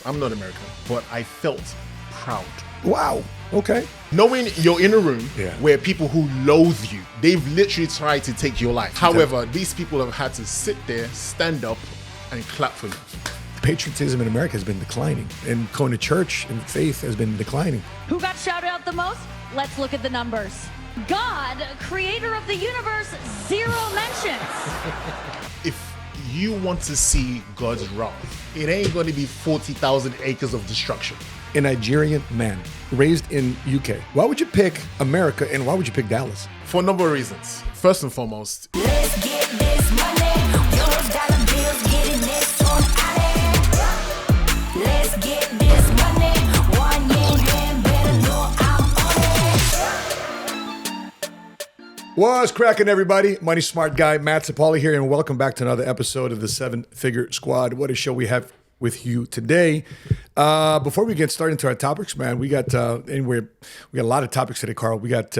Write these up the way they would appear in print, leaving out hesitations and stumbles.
I'm not American, but I felt proud. Wow. Okay. Knowing you're in a room Yeah. where people who loathe you, they've literally tried to take your life. However, these people have had to sit there, stand up, and clap for you. Patriotism in America has been declining, and going to church and faith has been declining. Who got shouted out the most? Let's look at the numbers. God, creator of the universe, 0 mentions. If you want to see God's wrath, it ain't going to be 40,000 acres of destruction. A Nigerian man raised in UK. Why would you pick America, and why would you pick Dallas? For a number of reasons. First and foremost, Let's get this money. Euros, dollar bills, getting this on out. Let's get this money. 1 year hand, better know I'm on it. What's cracking, everybody? Money Smart Guy, Matt Sapaula here, and welcome back to another episode of the 7-Figure Squad. What a show we have with you today. Before we get started into our topics, man, we got a lot of topics today, Carl. We got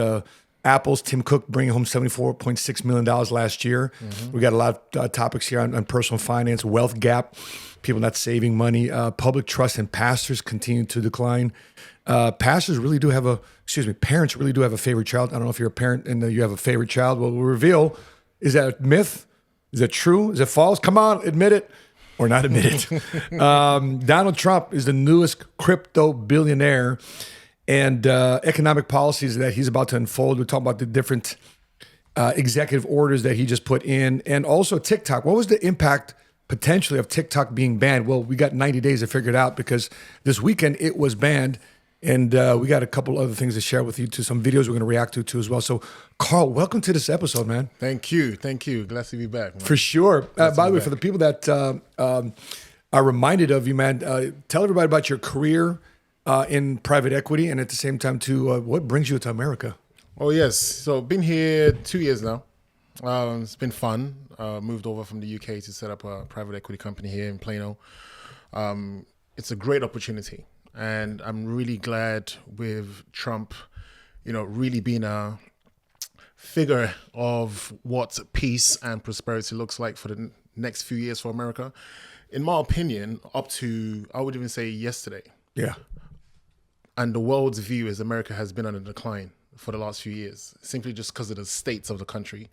Apple's Tim Cook bringing home $74.6 million last year. Mm-hmm. We got a lot of topics here on personal finance, wealth gap, people not saving money, public trust in pastors continue to decline. Parents really do have a favorite child. I don't know if you're a parent and you have a favorite child. Well, we'll reveal, is that a myth? Is that true? Is it false? Come on, admit it. Or not admit it. Donald Trump is the newest crypto billionaire, and economic policies that he's about to unfold. We're talking about the different executive orders that he just put in, and also TikTok. What was the impact potentially of TikTok being banned? Well, we got 90 days to figure it out because this weekend it was banned, and we got a couple other things to share with you too. Some videos we're going to react to as well. So, Carl, welcome to this episode, man. Thank you. Glad to be back, man. For sure. By the way, for the people that are reminded of you, man, tell everybody about your career in private equity, and at the same time, too, what brings you to America? Oh, yes. So, been here 2 years now. It's been fun. Moved over from the UK to set up a private equity company here in Plano. It's a great opportunity. And I'm really glad with Trump, really being a figure of what peace and prosperity looks like for the next few years for America. In my opinion, up to, I would even say yesterday. Yeah. And the world's view is America has been on a decline for the last few years, simply just because of the states of the country.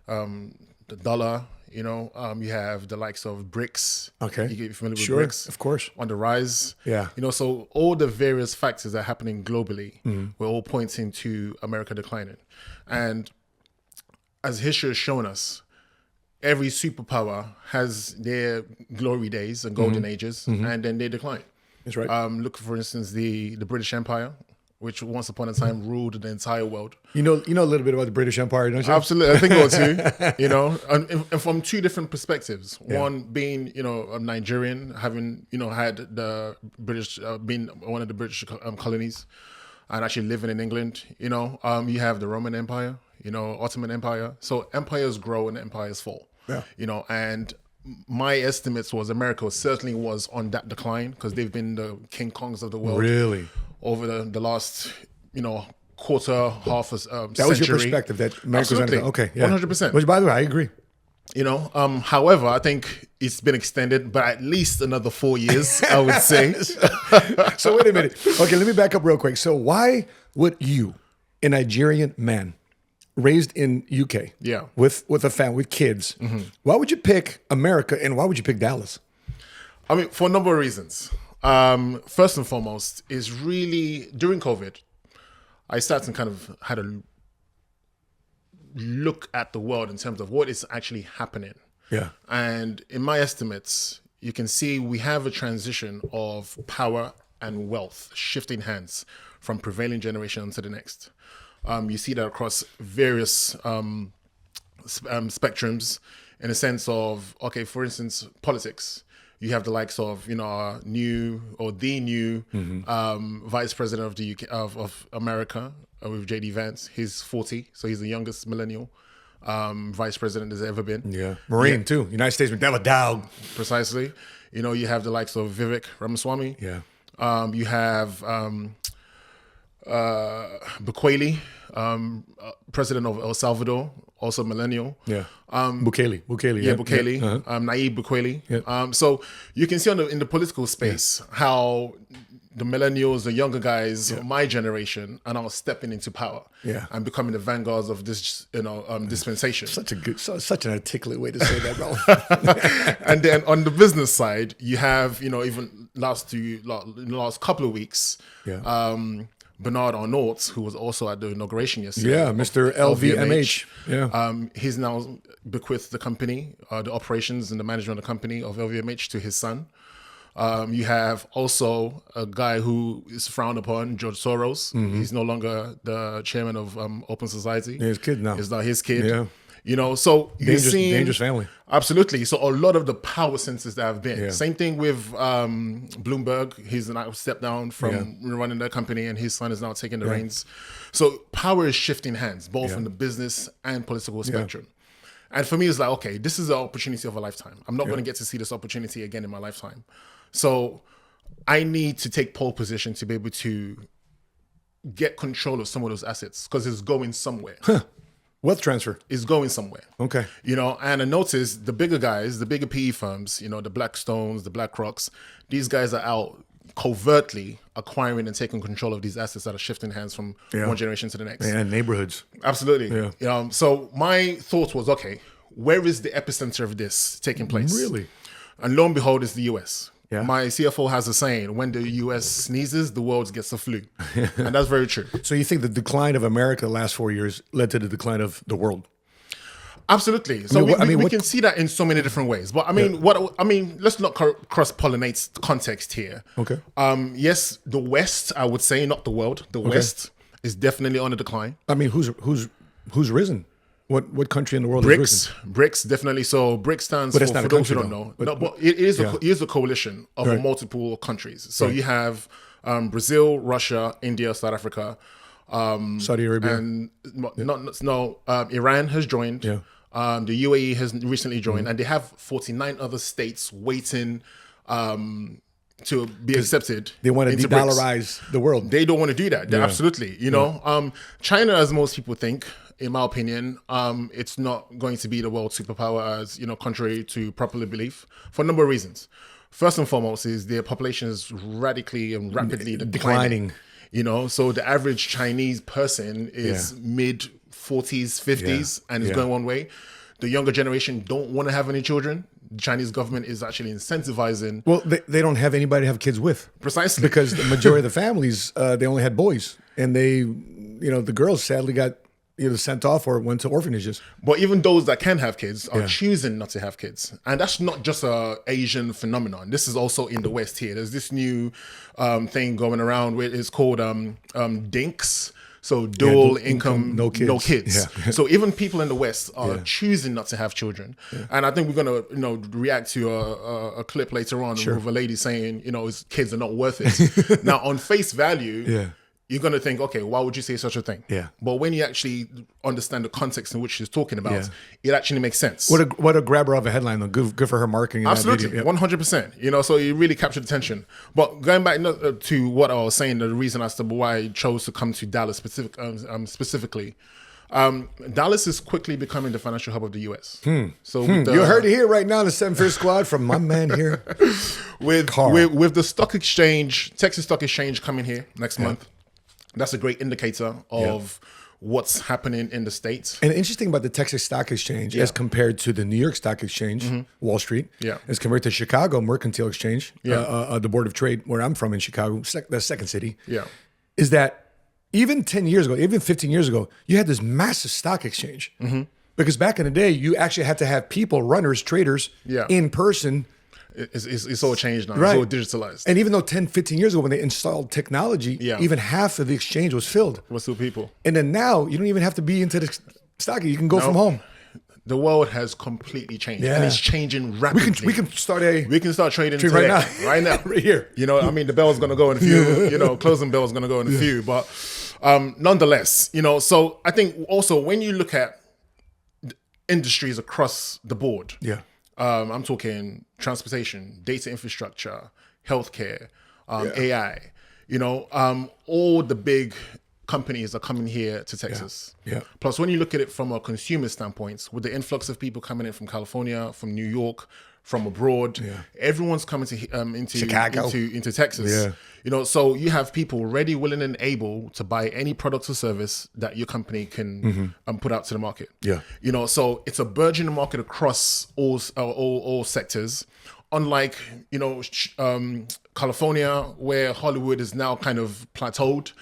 The dollar, you have the likes of BRICS. Okay. You get familiar with sure, BRICS? Of course. On the rise. Yeah. So all the various factors that are happening globally, we're all pointing to America declining. And as history has shown us, every superpower has their glory days and golden ages, and then they decline. That's right. Look, for instance, the British Empire, which once upon a time ruled the entire world. You know a little bit about the British Empire, don't you? Absolutely, I think so too. And from two different perspectives. Yeah. One being, a Nigerian, having, had the British, being one of the British colonies, and actually living in England. You have the Roman Empire, Ottoman Empire. So empires grow and empires fall. Yeah. And my estimates was America certainly was on that decline because they've been the King Kongs of the world. Really? Over the last, quarter, half a century. That was your perspective, that America was on the okay, yeah. 100%. Which, by the way, I agree. However, I think it's been extended by at least another 4 years, I would say. So wait a minute. Okay, let me back up real quick. So why would you, a Nigerian man, raised in UK, with a family, with kids, why would you pick America, and why would you pick Dallas? I mean, for a number of reasons. First and foremost is really during COVID, I started and kind of had a look at the world in terms of what is actually happening. Yeah. And in my estimates, you can see we have a transition of power and wealth shifting hands from prevailing generation to the next. You see that across various spectrums in a sense of, okay, for instance, politics. You have the likes of, our new vice president of the UK, of America, with JD Vance. He's 40, so he's the youngest millennial vice president there's ever been. Yeah, Marine too. United States never dog. Precisely. You have the likes of Vivek Ramaswamy. Yeah. You have Bukele, president of El Salvador, also millennial. Yeah. Bukele. Yeah, Bukele. Yeah. Uh-huh. Nayib Bukele. Yeah. So you can see in the political space how the millennials, the younger guys of my generation, are now stepping into power and becoming the vanguards of this, dispensation. Such an articulate way to say that, bro. And then on the business side, you have, even last couple of weeks, Bernard Arnault, who was also at the inauguration yesterday. Yeah, Mr. LVMH. Yeah. He's now bequeathed the company, the operations and the management of the company of LVMH to his son. You have also a guy who is frowned upon, George Soros. Mm-hmm. He's no longer the chairman of Open Society. His kid now. It's now his kid. Yeah. So you're seeing dangerous family. Absolutely. So a lot of the power centers that have been. Yeah. Same thing with Bloomberg. He's now stepped down from running their company, and his son is now taking the reins. So power is shifting hands, both in the business and political spectrum. And for me, it's like, okay, this is the opportunity of a lifetime. I'm not going to get to see this opportunity again in my lifetime. So I need to take pole position to be able to get control of some of those assets because it's going somewhere. Wealth transfer. It's going somewhere. Okay. And I noticed the bigger guys, the bigger PE firms, the Blackstones, the BlackRocks, these guys are out covertly acquiring and taking control of these assets that are shifting hands from one generation to the next. And neighborhoods. Absolutely. Yeah. So my thought was, okay, where is the epicenter of this taking place? Really? And lo and behold, it's the US. Yeah. My CFO has a saying, when the US sneezes, the world gets the flu. And that's very true. So you think the decline of America the last 4 years led to the decline of the world? Absolutely. So we can see that in so many different ways. But let's not cross-pollinate context here. Okay. Yes, the West, I would say, not the world. The West is definitely on a decline. I mean, who's risen? What country in the world has risen? BRICS, definitely. So BRICS stands for those who don't know. But it is a coalition of multiple countries. So you have Brazil, Russia, India, South Africa, Saudi Arabia, and Iran has joined. Yeah. The UAE has recently joined, and they have 49 other states waiting to be accepted. They want to de-dollarize the world. They don't want to do that. Absolutely. China, as most people think, in my opinion, it's not going to be the world superpower, as contrary to popular belief, for a number of reasons. First and foremost is their population is radically and rapidly declining. So the average Chinese person is mid 40s, 50s, and is going one way. The younger generation don't want to have any children. The Chinese government is actually incentivizing. Well, they don't have anybody to have kids with. Precisely. Because the majority of the families, they only had boys. And the girls sadly got either sent off or went to orphanages. But even those that can have kids are choosing not to have kids. And that's not just a Asian phenomenon. This is also in the West here. There's this new thing going around where it's called DINKs. So dual income, no kids. Yeah. So even people in the West are choosing not to have children. Yeah. And I think we're going to react to a clip later on with a lady saying, his kids are not worth it. Now, on face value, you're going to think, okay, why would you say such a thing? Yeah. But when you actually understand the context in which she's talking about, it actually makes sense. What a grabber of a headline, though. Good for her marketing. Absolutely, 100%. So it really captured attention. But going back to what I was saying, the reason as to why I chose to come to Dallas specifically, Dallas is quickly becoming the financial hub of the US. So you heard it here right now, the 7-Figure Squad from my man here. with the stock exchange, Texas Stock Exchange coming here next month. That's a great indicator of what's happening in the States. And interesting about the Texas Stock Exchange as compared to the New York Stock Exchange, Wall Street, as compared to Chicago Mercantile Exchange, the Board of Trade, where I'm from in Chicago, the second city, is that even 10 years ago, even 15 years ago, you had this massive stock exchange. Because back in the day, you actually had to have people, runners, traders, in person. It's all changed now. Right. It's all digitalized. And even though 10, 15 years ago when they installed technology, even half of the exchange was filled. With two people. And then now you don't even have to be into the stock. You can go from home. The world has completely changed. And it's changing rapidly. We can start trading today, right now. Right now. Right here. The bell's going to go in a few, closing bell's going to go in a few. But nonetheless, so I think also when you look at industries across the board, I'm talking transportation, data infrastructure, healthcare, AI. All the big companies are coming here to Texas. Yeah. Plus, when you look at it from a consumer standpoint, with the influx of people coming in from California, from New York, from abroad, everyone's coming to into Chicago. into Texas. So you have people ready, willing, and able to buy any product or service that your company can put out to the market. So it's a burgeoning market across all sectors. Unlike California, where Hollywood is now kind of plateaued.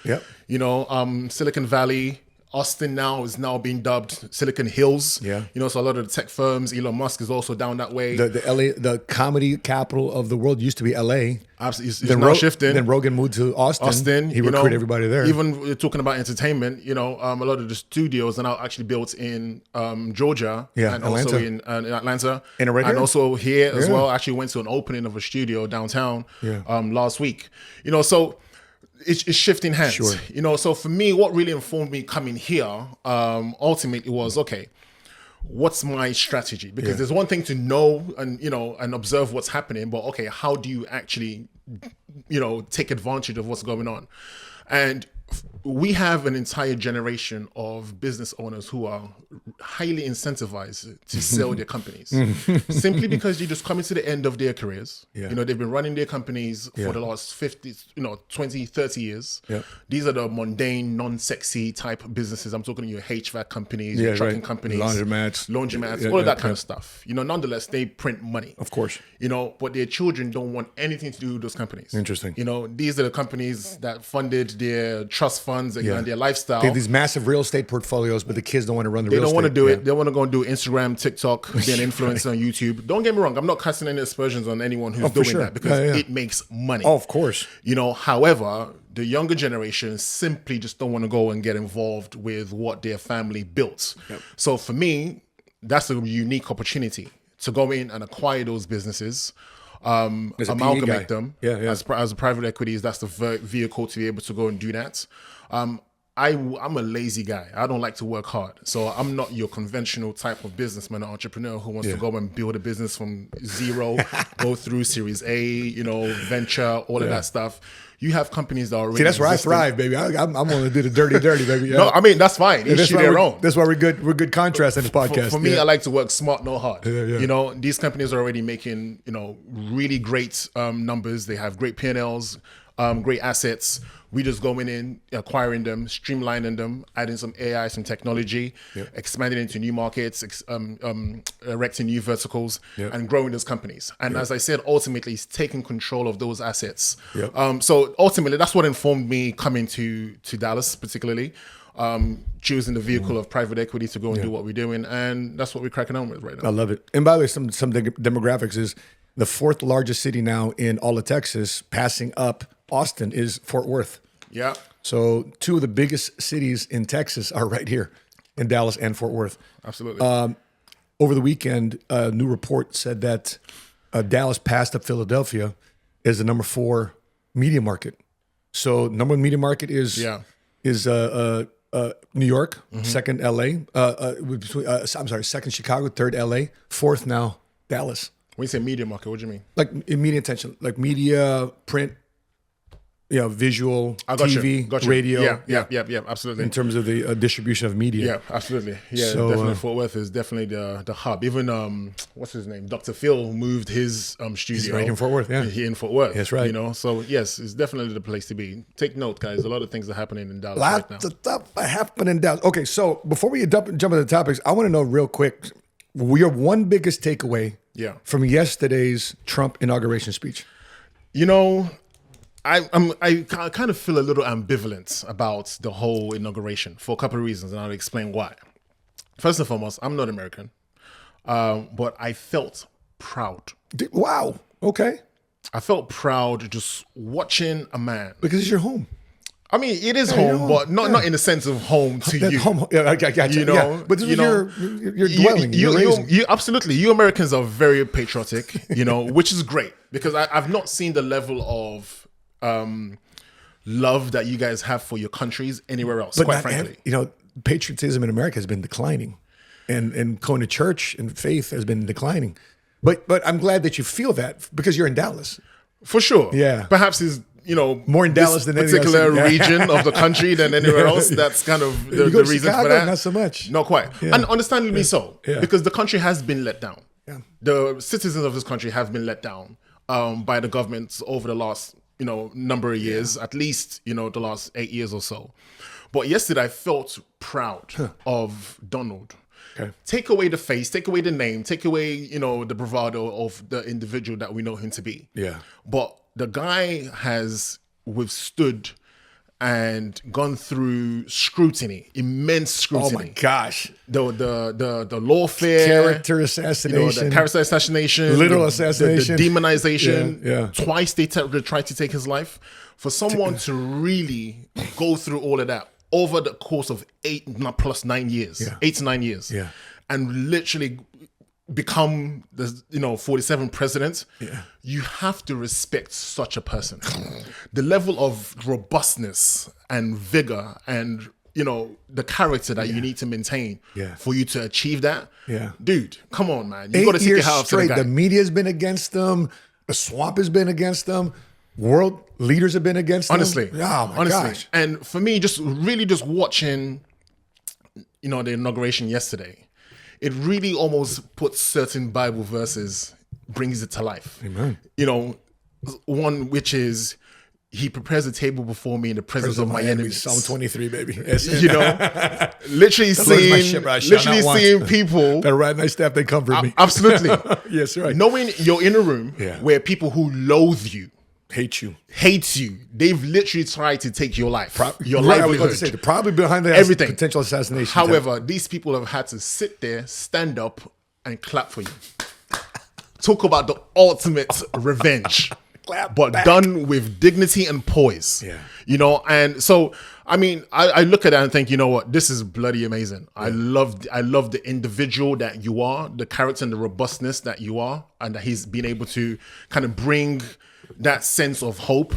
Silicon Valley, Austin now is being dubbed Silicon Hills. So a lot of the tech firms, Elon Musk is also down that way. The LA, the comedy capital of the world used to be LA. Absolutely, it's now shifting. Then Rogan moved to Austin. He recruited everybody there. Even talking about entertainment, a lot of the studios are now actually built in Georgia and Atlanta. also in Atlanta, and also here as well. Actually went to an opening of a studio downtown last week. So it's shifting hands. So for me, what really informed me coming here ultimately was, okay, what's my strategy? Because there's one thing to know and observe what's happening, but okay, how do you actually take advantage of what's going on? And we have an entire generation of business owners who are highly incentivized to sell their companies simply because they're just coming to the end of their careers. They've been running their companies for the last 50, 20, 30 years. These are the mundane, non-sexy type businesses. I'm talking your HVAC companies, your trucking companies, laundromats, all of that kind of stuff. Nonetheless, they print money. Of course. But their children don't want anything to do with those companies. Interesting. These are the companies that funded their trust funds and their lifestyle. They have these massive real estate portfolios, but the kids don't want to run the real estate. They don't want to do it. They want to go and do Instagram, TikTok, be an influencer on YouTube. Don't get me wrong. I'm not casting any aspersions on anyone who's doing that because it makes money. Oh, of course. However, the younger generation simply just don't want to go and get involved with what their family built. So for me, that's a unique opportunity to go in and acquire those businesses, amalgamate them as a private equities. That's the vehicle to be able to go and do that. I'm a lazy guy. I don't like to work hard. So I'm not your conventional type of businessman or entrepreneur who wants to go and build a business from zero, go through Series A, venture, all of that stuff. You have companies that are already that's where existing. I thrive, baby. I'm going to do the dirty, baby. No, I mean, that's fine. Each to their own. That's why we're good contrast in this podcast. For me, I like to work smart, not hard. These companies are already making, really great numbers. They have great P&Ls, great assets. We just going in, acquiring them, streamlining them, adding some AI, some technology, expanding into new markets, erecting new verticals, and growing those companies. And as I said, ultimately, it's taking control of those assets. So ultimately, that's what informed me coming to Dallas, particularly, choosing the vehicle of private equity to go and do what we're doing. And that's what we're cracking on with right now. I love it. And by the way, some demographics is the fourth largest city now in all of Texas, passing up Austin, is Fort Worth. So two of the biggest cities in Texas are right here in Dallas and Fort Worth. Absolutely. Over the weekend, a new report said that Dallas passed up Philadelphia as the number 4 media market. So number 1 media market is New York, second LA. I'm sorry, second Chicago, third LA, fourth now Dallas. When you say media market, what do you mean? Like in media attention, like media, print, visual, TV, radio. Yeah, absolutely. In terms of the distribution of media. Yeah, absolutely. Yeah, So, definitely. Fort Worth is definitely the hub. Even, what's his name? Dr. Phil moved his studio. He's right in Fort Worth, Here in Fort Worth. That's right. So yes, it's definitely the place to be. Take note, guys. A lot of things are happening in Dallas Lots right now. of stuff happening in Dallas. Okay, so before we jump into the topics, I want to know real quick, your one biggest takeaway from yesterday's Trump inauguration speech. I kind of feel a little ambivalent about the whole inauguration for a couple of reasons, and I'll explain why. First and foremost, I'm not American, but I felt proud. Wow. Okay. I felt proud just watching a man. Because it's your home. I mean, it is home, but not in the sense of home to you. Home. Yeah, I got you. But this is your dwelling. You absolutely. You Americans are very patriotic, which is great because I've not seen the level of love that you guys have for your countries anywhere else, quite frankly. Patriotism in America has been declining, and going to church and faith has been declining. But I'm glad that you feel that because you're in Dallas. For sure. Yeah. Perhaps is More in Dallas than anything else. particular Yeah. region of the country than anywhere else. That's kind of the You go to reason Chicago, for that. not so much. Not quite. Yeah. And understandably so, Yeah. because the country has been let down. Yeah. The citizens of this country have been let down by the government over the last, number of years, at least, the last 8 years or so. But yesterday I felt proud of Donald. Okay. Take away the face, take away the name, take away, the bravado of the individual that we know him to be. Yeah. But the guy has withstood and gone through scrutiny, immense scrutiny. Oh my gosh. The lawfare, Character assassination. the character assassination, Literal assassination. the demonization. Yeah. Twice they tried to take his life. For someone to really go through all of that over the course of 8 plus 9 years, Yeah. 8 to 9 years, Yeah. and literally become the 47th president, you have to respect such a person. The level of robustness and vigor and the character that you need to maintain for you to achieve that. Yeah. Dude, come on, man. You 8 got to take your years hat off to the straight. guy. The media's been against them. The swamp has been against them. World leaders have been against them. Honestly. Oh my gosh. And for me, just watching, the inauguration yesterday, it really almost puts certain Bible verses, brings it to life. Amen. One which is, he prepares a table before me in the presence of my enemies. Psalm 23, baby. Yes. Literally The Lord is my shepherd, I shall not want. seeing people. That right, nice staff, they comfort me. Absolutely. Yes, right. Knowing you're in a room where people who loathe you, Hate you. hate you, they've literally tried to take your life, your Right, I was about livelihood. to say, probably behind the Everything. potential assassination. However, these people have had to sit there, stand up, and clap for you. Talk about the ultimate revenge, Clap but back. done with dignity and poise. Yeah. And so I look at that and think, you know what, this is bloody amazing. I love the individual that you are, the character and the robustness that you are, and that he's been able to kind of bring that sense of hope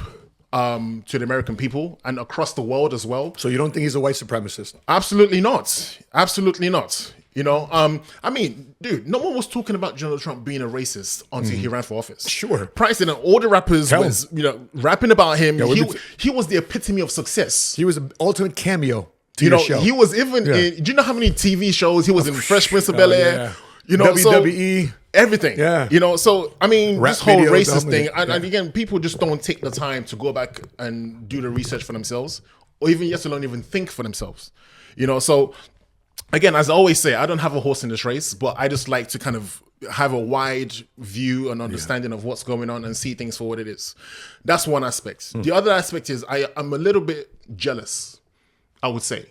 to the American people and across the world as well. So you don't think he's a white supremacist? Absolutely not. Absolutely not. Dude, no one was talking about Donald Trump being a racist until he ran for office. Sure. Prior to that, all the rappers Tell was, rapping about him. Yeah, He was the epitome of success. He was an ultimate cameo to your show. He was even in, do you know how many TV shows he was in? Fresh Prince of Oh, Bel-Air. yeah. WWE. Everything. Yeah. So, Rap this whole videos, racist the thing, whole- and again, people just don't take the time to go back and do the research for themselves, or even yes, alone even think for themselves. So again, as I always say, I don't have a horse in this race, but I just like to kind of have a wide view and understanding of what's going on and see things for what it is. That's one aspect. The other aspect is I'm a little bit jealous, I would say.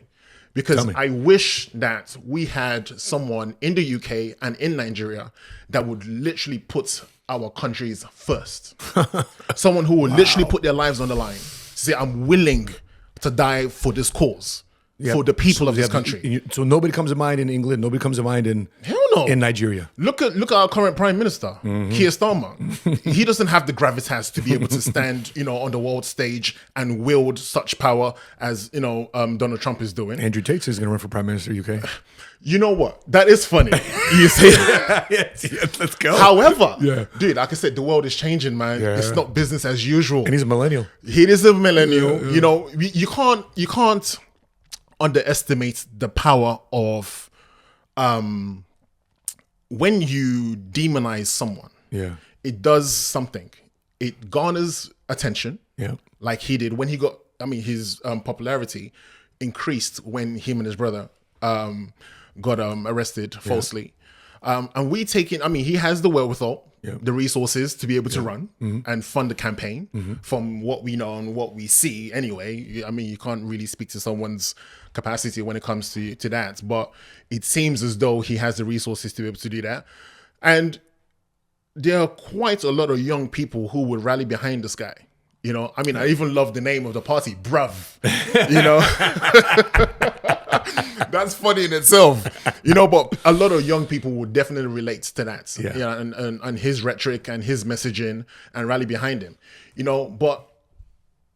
Because I wish that we had someone in the UK and in Nigeria that would literally put our countries first. Someone who would literally put their lives on the line. Say, I'm willing to die for this cause, for the people of this country. So nobody comes to mind in England. Nobody comes to mind in no. in Nigeria. Look at our current Prime Minister, Keir Starmer. He doesn't have the gravitas to be able to stand, on the world stage and wield such power as Donald Trump is doing. Andrew Tate says he's going to run for Prime Minister of UK. You know what? That is funny. You say that. yes, let's go. However, Yeah. dude, like I said, the world is changing, man. Yeah. It's not business as usual. And he's a millennial. He is a millennial. You can't underestimate the power of when you demonize someone. Yeah. It does something. It garners attention. Yeah. Like he did when he got. His popularity increased when him and his brother got arrested falsely. And we take in. He has the wherewithal, the resources to be able to run and fund the campaign. From what we know and what we see, anyway. You can't really speak to someone's capacity when it comes to that, but it seems as though he has the resources to be able to do that. And there are quite a lot of young people who would rally behind this guy. I even love the name of the party, Bruv. That's funny in itself, but a lot of young people would definitely relate to that, and his rhetoric and his messaging and rally behind him, but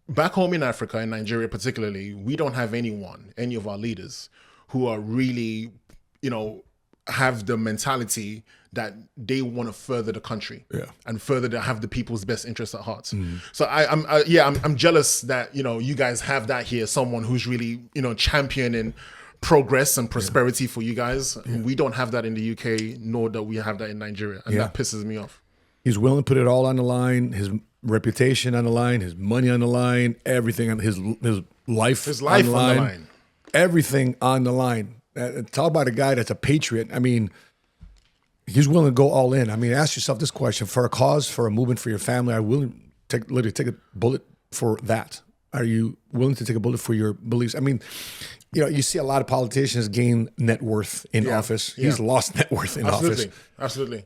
back home in Africa, in Nigeria particularly, we don't have any of our leaders who are really, have the mentality that they want to further the country and further to have the people's best interests at heart. So I'm jealous that, you guys have that here, someone who's really, championing progress and prosperity for you guys. We don't have that in the UK, nor do we have that in Nigeria. And that pisses me off. He's willing to put it all on the line, his reputation on the line, his money on the line, everything on his life on the line. Everything on the line. Talk about a guy that's a patriot. I mean, he's willing to go all in. I mean, ask yourself this question: for a cause, for a movement, for your family, are you willing to literally take a bullet for that? Are you willing to take a bullet for your beliefs? I mean, you see a lot of politicians gain net worth in office. He's lost net worth in office. Absolutely.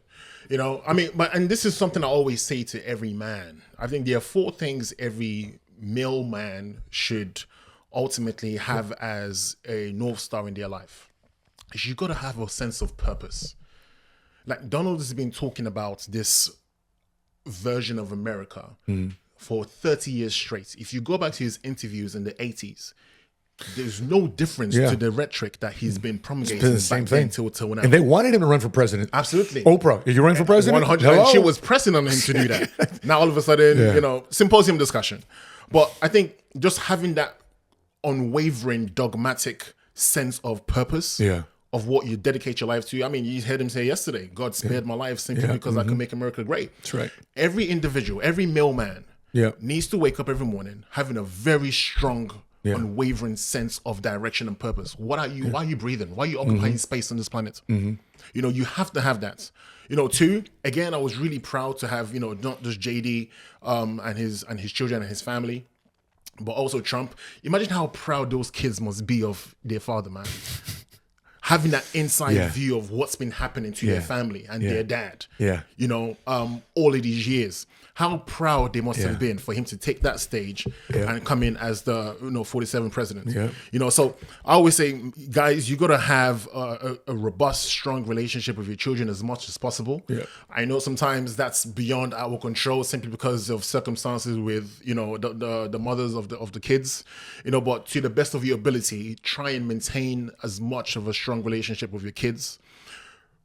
And this is something I always say to every man. I think there are 4 things every male man should ultimately have as a North Star in their life. You got to have a sense of purpose. Like Donald has been talking about this version of America for 30 years straight. If you go back to his interviews in the 80s, there's no difference to the rhetoric that he's been promulgating back then till now. And they wanted him to run for president. Absolutely. Oprah, are you running for president? 100%. And she was pressing on him to do that. Now all of a sudden, symposium discussion. But I think just having that unwavering, dogmatic sense of purpose of what you dedicate your life to. I mean, you heard him say yesterday, God spared my life simply because I could make America great. That's right. Every individual, every male man needs to wake up every morning having a very strong, unwavering sense of direction and purpose. Why are you breathing? Why are you occupying space on this planet? You have to have that. 2, again, I was really proud to have, not just JD and his children and his family, but also Trump. Imagine how proud those kids must be of their father, man. Having that inside view of what's been happening to their family and their dad. All of these years. How proud they must have been for him to take that stage and come in as the 47th president. So I always say, guys, you got to have a robust, strong relationship with your children as much as possible. I know sometimes that's beyond our control simply because of circumstances with the mothers of the kids. But to the best of your ability, try and maintain as much of a strong relationship with your kids.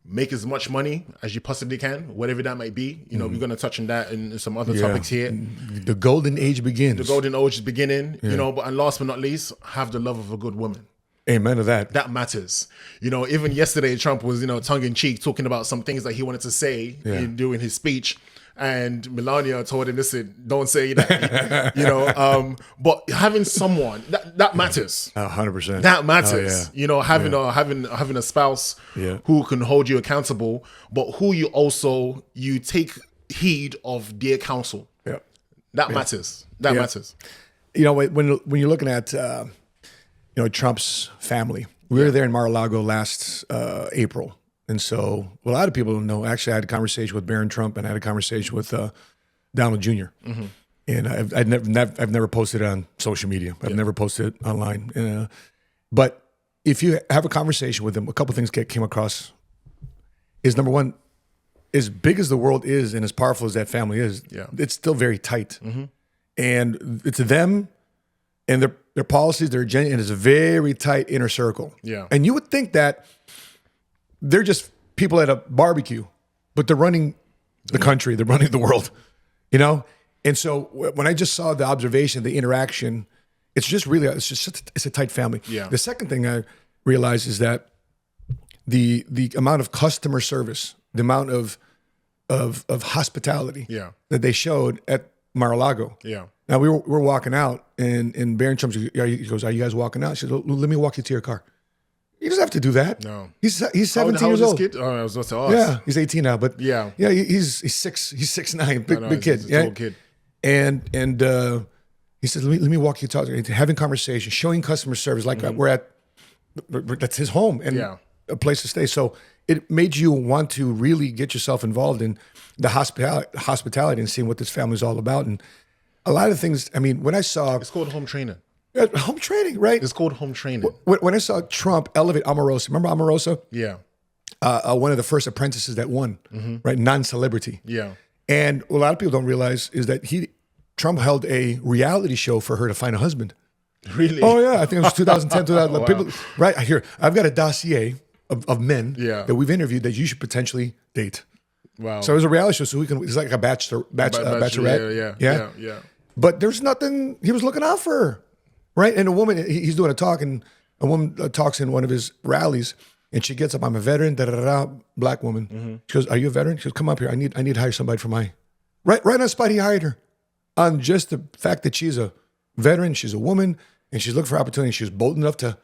Make as much money as you possibly can, whatever that might be. We're going to touch on that in some other topics here. The golden age begins. The golden age is beginning, and last but not least, have the love of a good woman. Amen to that. That matters. Even yesterday, Trump was, tongue in cheek talking about some things that he wanted to say during his speech. And Melania told him, listen, don't say that, but having someone that matters. 100%. That matters. Having a spouse who can hold you accountable, but who you take heed of their counsel. That matters. That matters. When you're looking at, Trump's family, we were there in Mar-a-Lago last April. And so a lot of people don't know. Actually, I had a conversation with Barron Trump and I had a conversation with Donald Jr. And I've never posted it on social media. I've never posted it online. But if you have a conversation with them, a couple of things came across. Is number one, as big as the world is and as powerful as that family is, it's still very tight. And it's them and their policies, their agenda, and it's a very tight inner circle. And you would think that they're just people at a barbecue, but they're running the country, they're running the world, And so when I just saw the observation, the interaction, it's a tight family. The second thing I realized is that the amount of customer service, the amount of hospitality that they showed at Mar-a-Lago. Now we were walking out, and Barron Trump goes, "Are you guys walking out?" She said, well, "Let me walk you to your car." He doesn't have to do that. No, he's 17 years old. Kid? Oh, I was going to ask. Yeah, he's 18 now, but he's 6'9", big kid. He's a tall kid. And he said, let me walk you to having conversation, showing customer service like we're at. That's his home and a place to stay. So it made you want to really get yourself involved in the hospitality and seeing what this family is all about. And a lot of things. I mean, when I saw it's called home training. Home training, right? It's called home training. When I saw Trump elevate Omarosa, remember Omarosa? Yeah. One of the first apprentices that won, right? Non-celebrity. Yeah. And what a lot of people don't realize is that Trump held a reality show for her to find a husband. Really? Oh yeah, I think it was 2010, 2011. Wow. People, right? I've got a dossier of men Yeah. that we've interviewed that you should potentially date. Wow. So it was a reality show, so it's like a bachelorette. Yeah. But there's nothing. He was looking out for her, right? And a woman, he's doing a talk, and a woman talks in one of his rallies, and she gets up. I'm a veteran. Black woman. She goes, "Are you a veteran?" She goes, "Come up here. I need to hire somebody for my." Right on the spot, he hired her on just the fact that she's a veteran, she's a woman, and she's looking for opportunity. She was bold enough to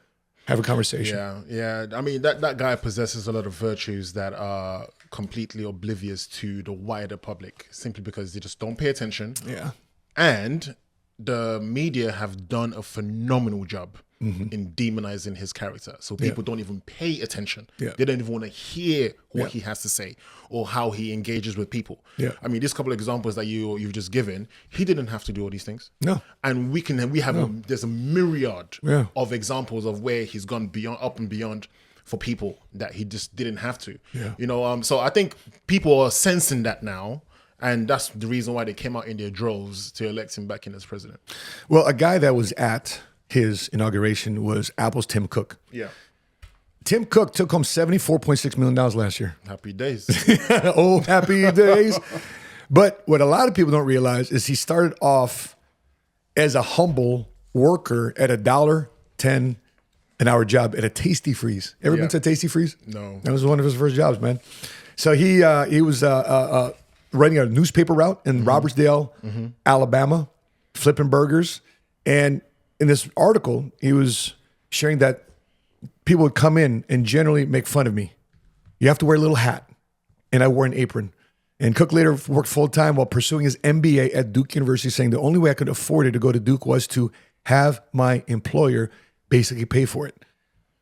have a conversation. Yeah. I mean, that guy possesses a lot of virtues that are completely oblivious to the wider public, simply because they just don't pay attention. Yeah. And the media have done a phenomenal job in demonizing his character. So people don't even pay attention. Yeah. They don't even want to hear what he has to say or how he engages with people. Yeah. I mean, these couple of examples that you've just given, he didn't have to do all these things. No. And there's a myriad Yeah. of examples of where he's gone up and beyond for people that he just didn't have to. Yeah. So I think people are sensing that now. And that's the reason why they came out in their droves to elect him back in as president. Well, a guy that was at his inauguration was Apple's Tim Cook. Yeah. Tim Cook took home $74.6 million last year. Happy days. Oh, happy days. But what a lot of people don't realize is he started off as a humble worker at $1.10 an hour job at a Tasty Freeze. Ever been to a Tasty Freeze? No. That was one of his first jobs, man. So he was running a newspaper route in Robertsdale, Alabama, flipping burgers. And in this article, he was sharing that people would come in and generally make fun of me. You have to wear a little hat. And I wore an apron. And Cook later worked full-time while pursuing his MBA at Duke University, saying the only way I could afford it to go to Duke was to have my employer basically pay for it.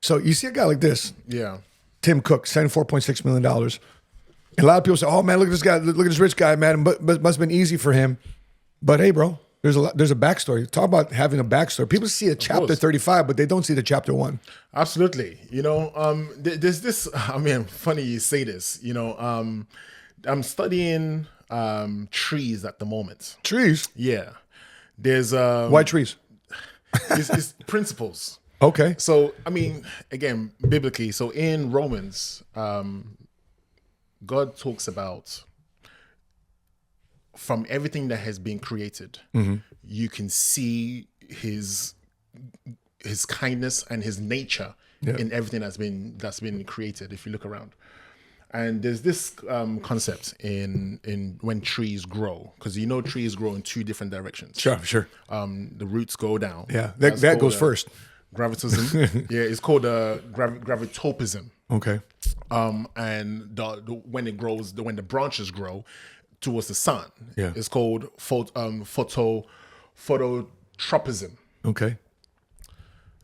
So you see a guy like this, Yeah. Tim Cook, $74.6 million. And a lot of people say, oh, man, look at this guy. Look at this rich guy, man. But must have been easy for him. But hey, bro, there's a backstory. Talk about having a backstory. People see a chapter 35, but they don't see the chapter 1. Absolutely. There's this, I mean, funny you say this, I'm studying trees at the moment. Trees? Yeah. There's Why trees? it's principles. Okay. So, I mean, again, biblically, so in Romans, God talks about from everything that has been created, you can see his kindness and his nature in everything that's been created, if you look around. And there's this concept in when trees grow, because trees grow in 2 different directions. Sure. The roots go down. Yeah, that goes first. Gravitism. Yeah, it's called gravitopism. Okay. And when it grows, when the branches grow towards the sun, it's called phototropism. Okay.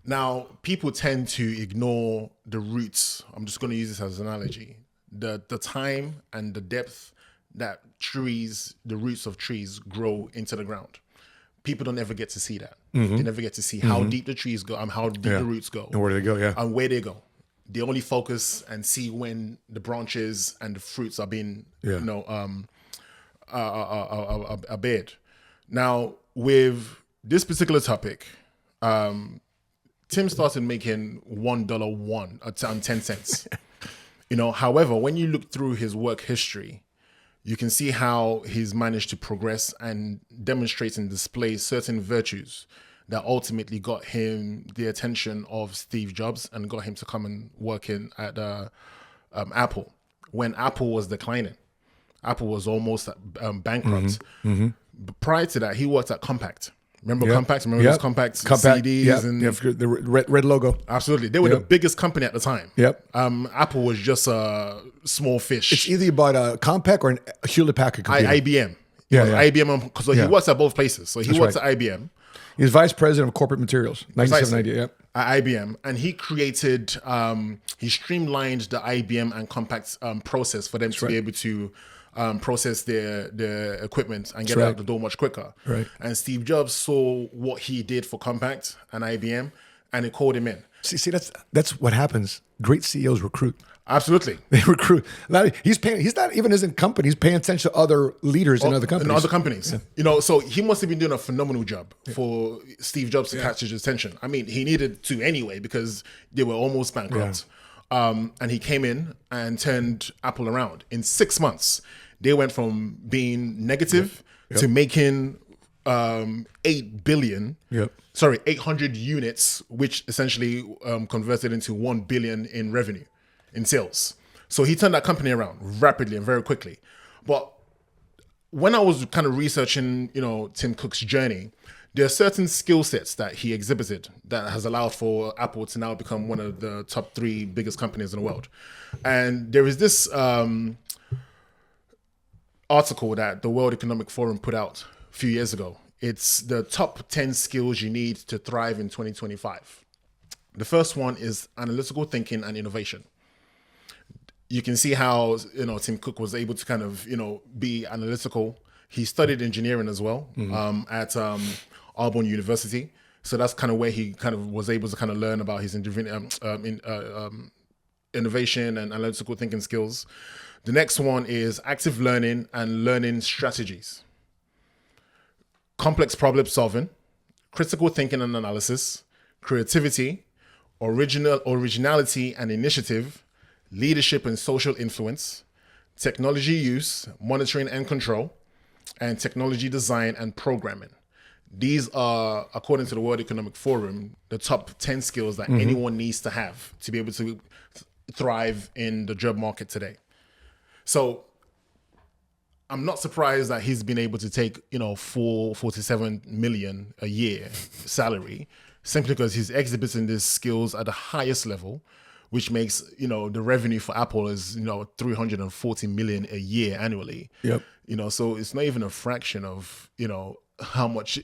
Now, people tend to ignore the roots. I'm just going to use this as an analogy. The time and the depth that the roots of trees grow into the ground. People don't ever get to see that. They never get to see how deep the trees go and how deep the roots go. And where do they go? Yeah. And where they go. They only focus and see when the branches and the fruits are being, are bared. Now, with this particular topic, Tim started making $1 on 10 cents. However, when you look through his work history, you can see how he's managed to progress and demonstrate and display certain virtues that ultimately got him the attention of Steve Jobs and got him to come and work at Apple when Apple was declining. Apple was almost bankrupt. But prior to that, he worked at Compaq. Remember Compaq? Remember those Compaq CDs? And the red logo. Absolutely. They were the biggest company at the time. Yep. Apple was just a small fish. It's either you bought a Compaq or a Hewlett-Packard computer. IBM. IBM, because he works at both places. So he works at IBM. He was vice president of corporate materials, 1990. Yep. At IBM, and he created, he streamlined the IBM and Compaq process for them to be able to process their equipment and get it out the door much quicker. Right. And Steve Jobs saw what he did for Compaq and IBM, and he called him in. See, that's what happens. Great CEOs recruit. Absolutely. They recruit. He's not even his company. He's paying attention to other leaders in other companies. In other companies. Yeah. So he must have been doing a phenomenal job for Steve Jobs to catch his attention. I mean, he needed to anyway because they were almost bankrupt. And he came in and turned Apple around. In 6 months, they went from being negative to making 8 billion. Yep. Sorry, 800 units, which essentially converted into 1 billion in revenue, in sales. So he turned that company around rapidly and very quickly. But when I was kind of researching, Tim Cook's journey, there are certain skill sets that he exhibited that has allowed for Apple to now become one of the top 3 biggest companies in the world. And there is this article that the World Economic Forum put out a few years ago. It's the top 10 skills you need to thrive in 2025. The first one is analytical thinking and innovation. You can see how, Tim Cook was able to kind of, be analytical. He studied engineering as well at Auburn University. So that's kind of where he kind of was able to kind of learn about his innovation and analytical thinking skills. The next one is active learning and learning strategies. Complex problem solving, critical thinking and analysis, creativity, originality and initiative, leadership and social influence, technology use, monitoring and control, and technology design and programming. These are, according to the World Economic Forum, the top 10 skills that anyone needs to have to be able to thrive in the job market today. So I'm not surprised that he's been able to take, 47 million a year salary, simply because he's exhibiting these skills at the highest level, which makes, the revenue for Apple is, 340 million a year annually. Yep. So it's not even a fraction of, how much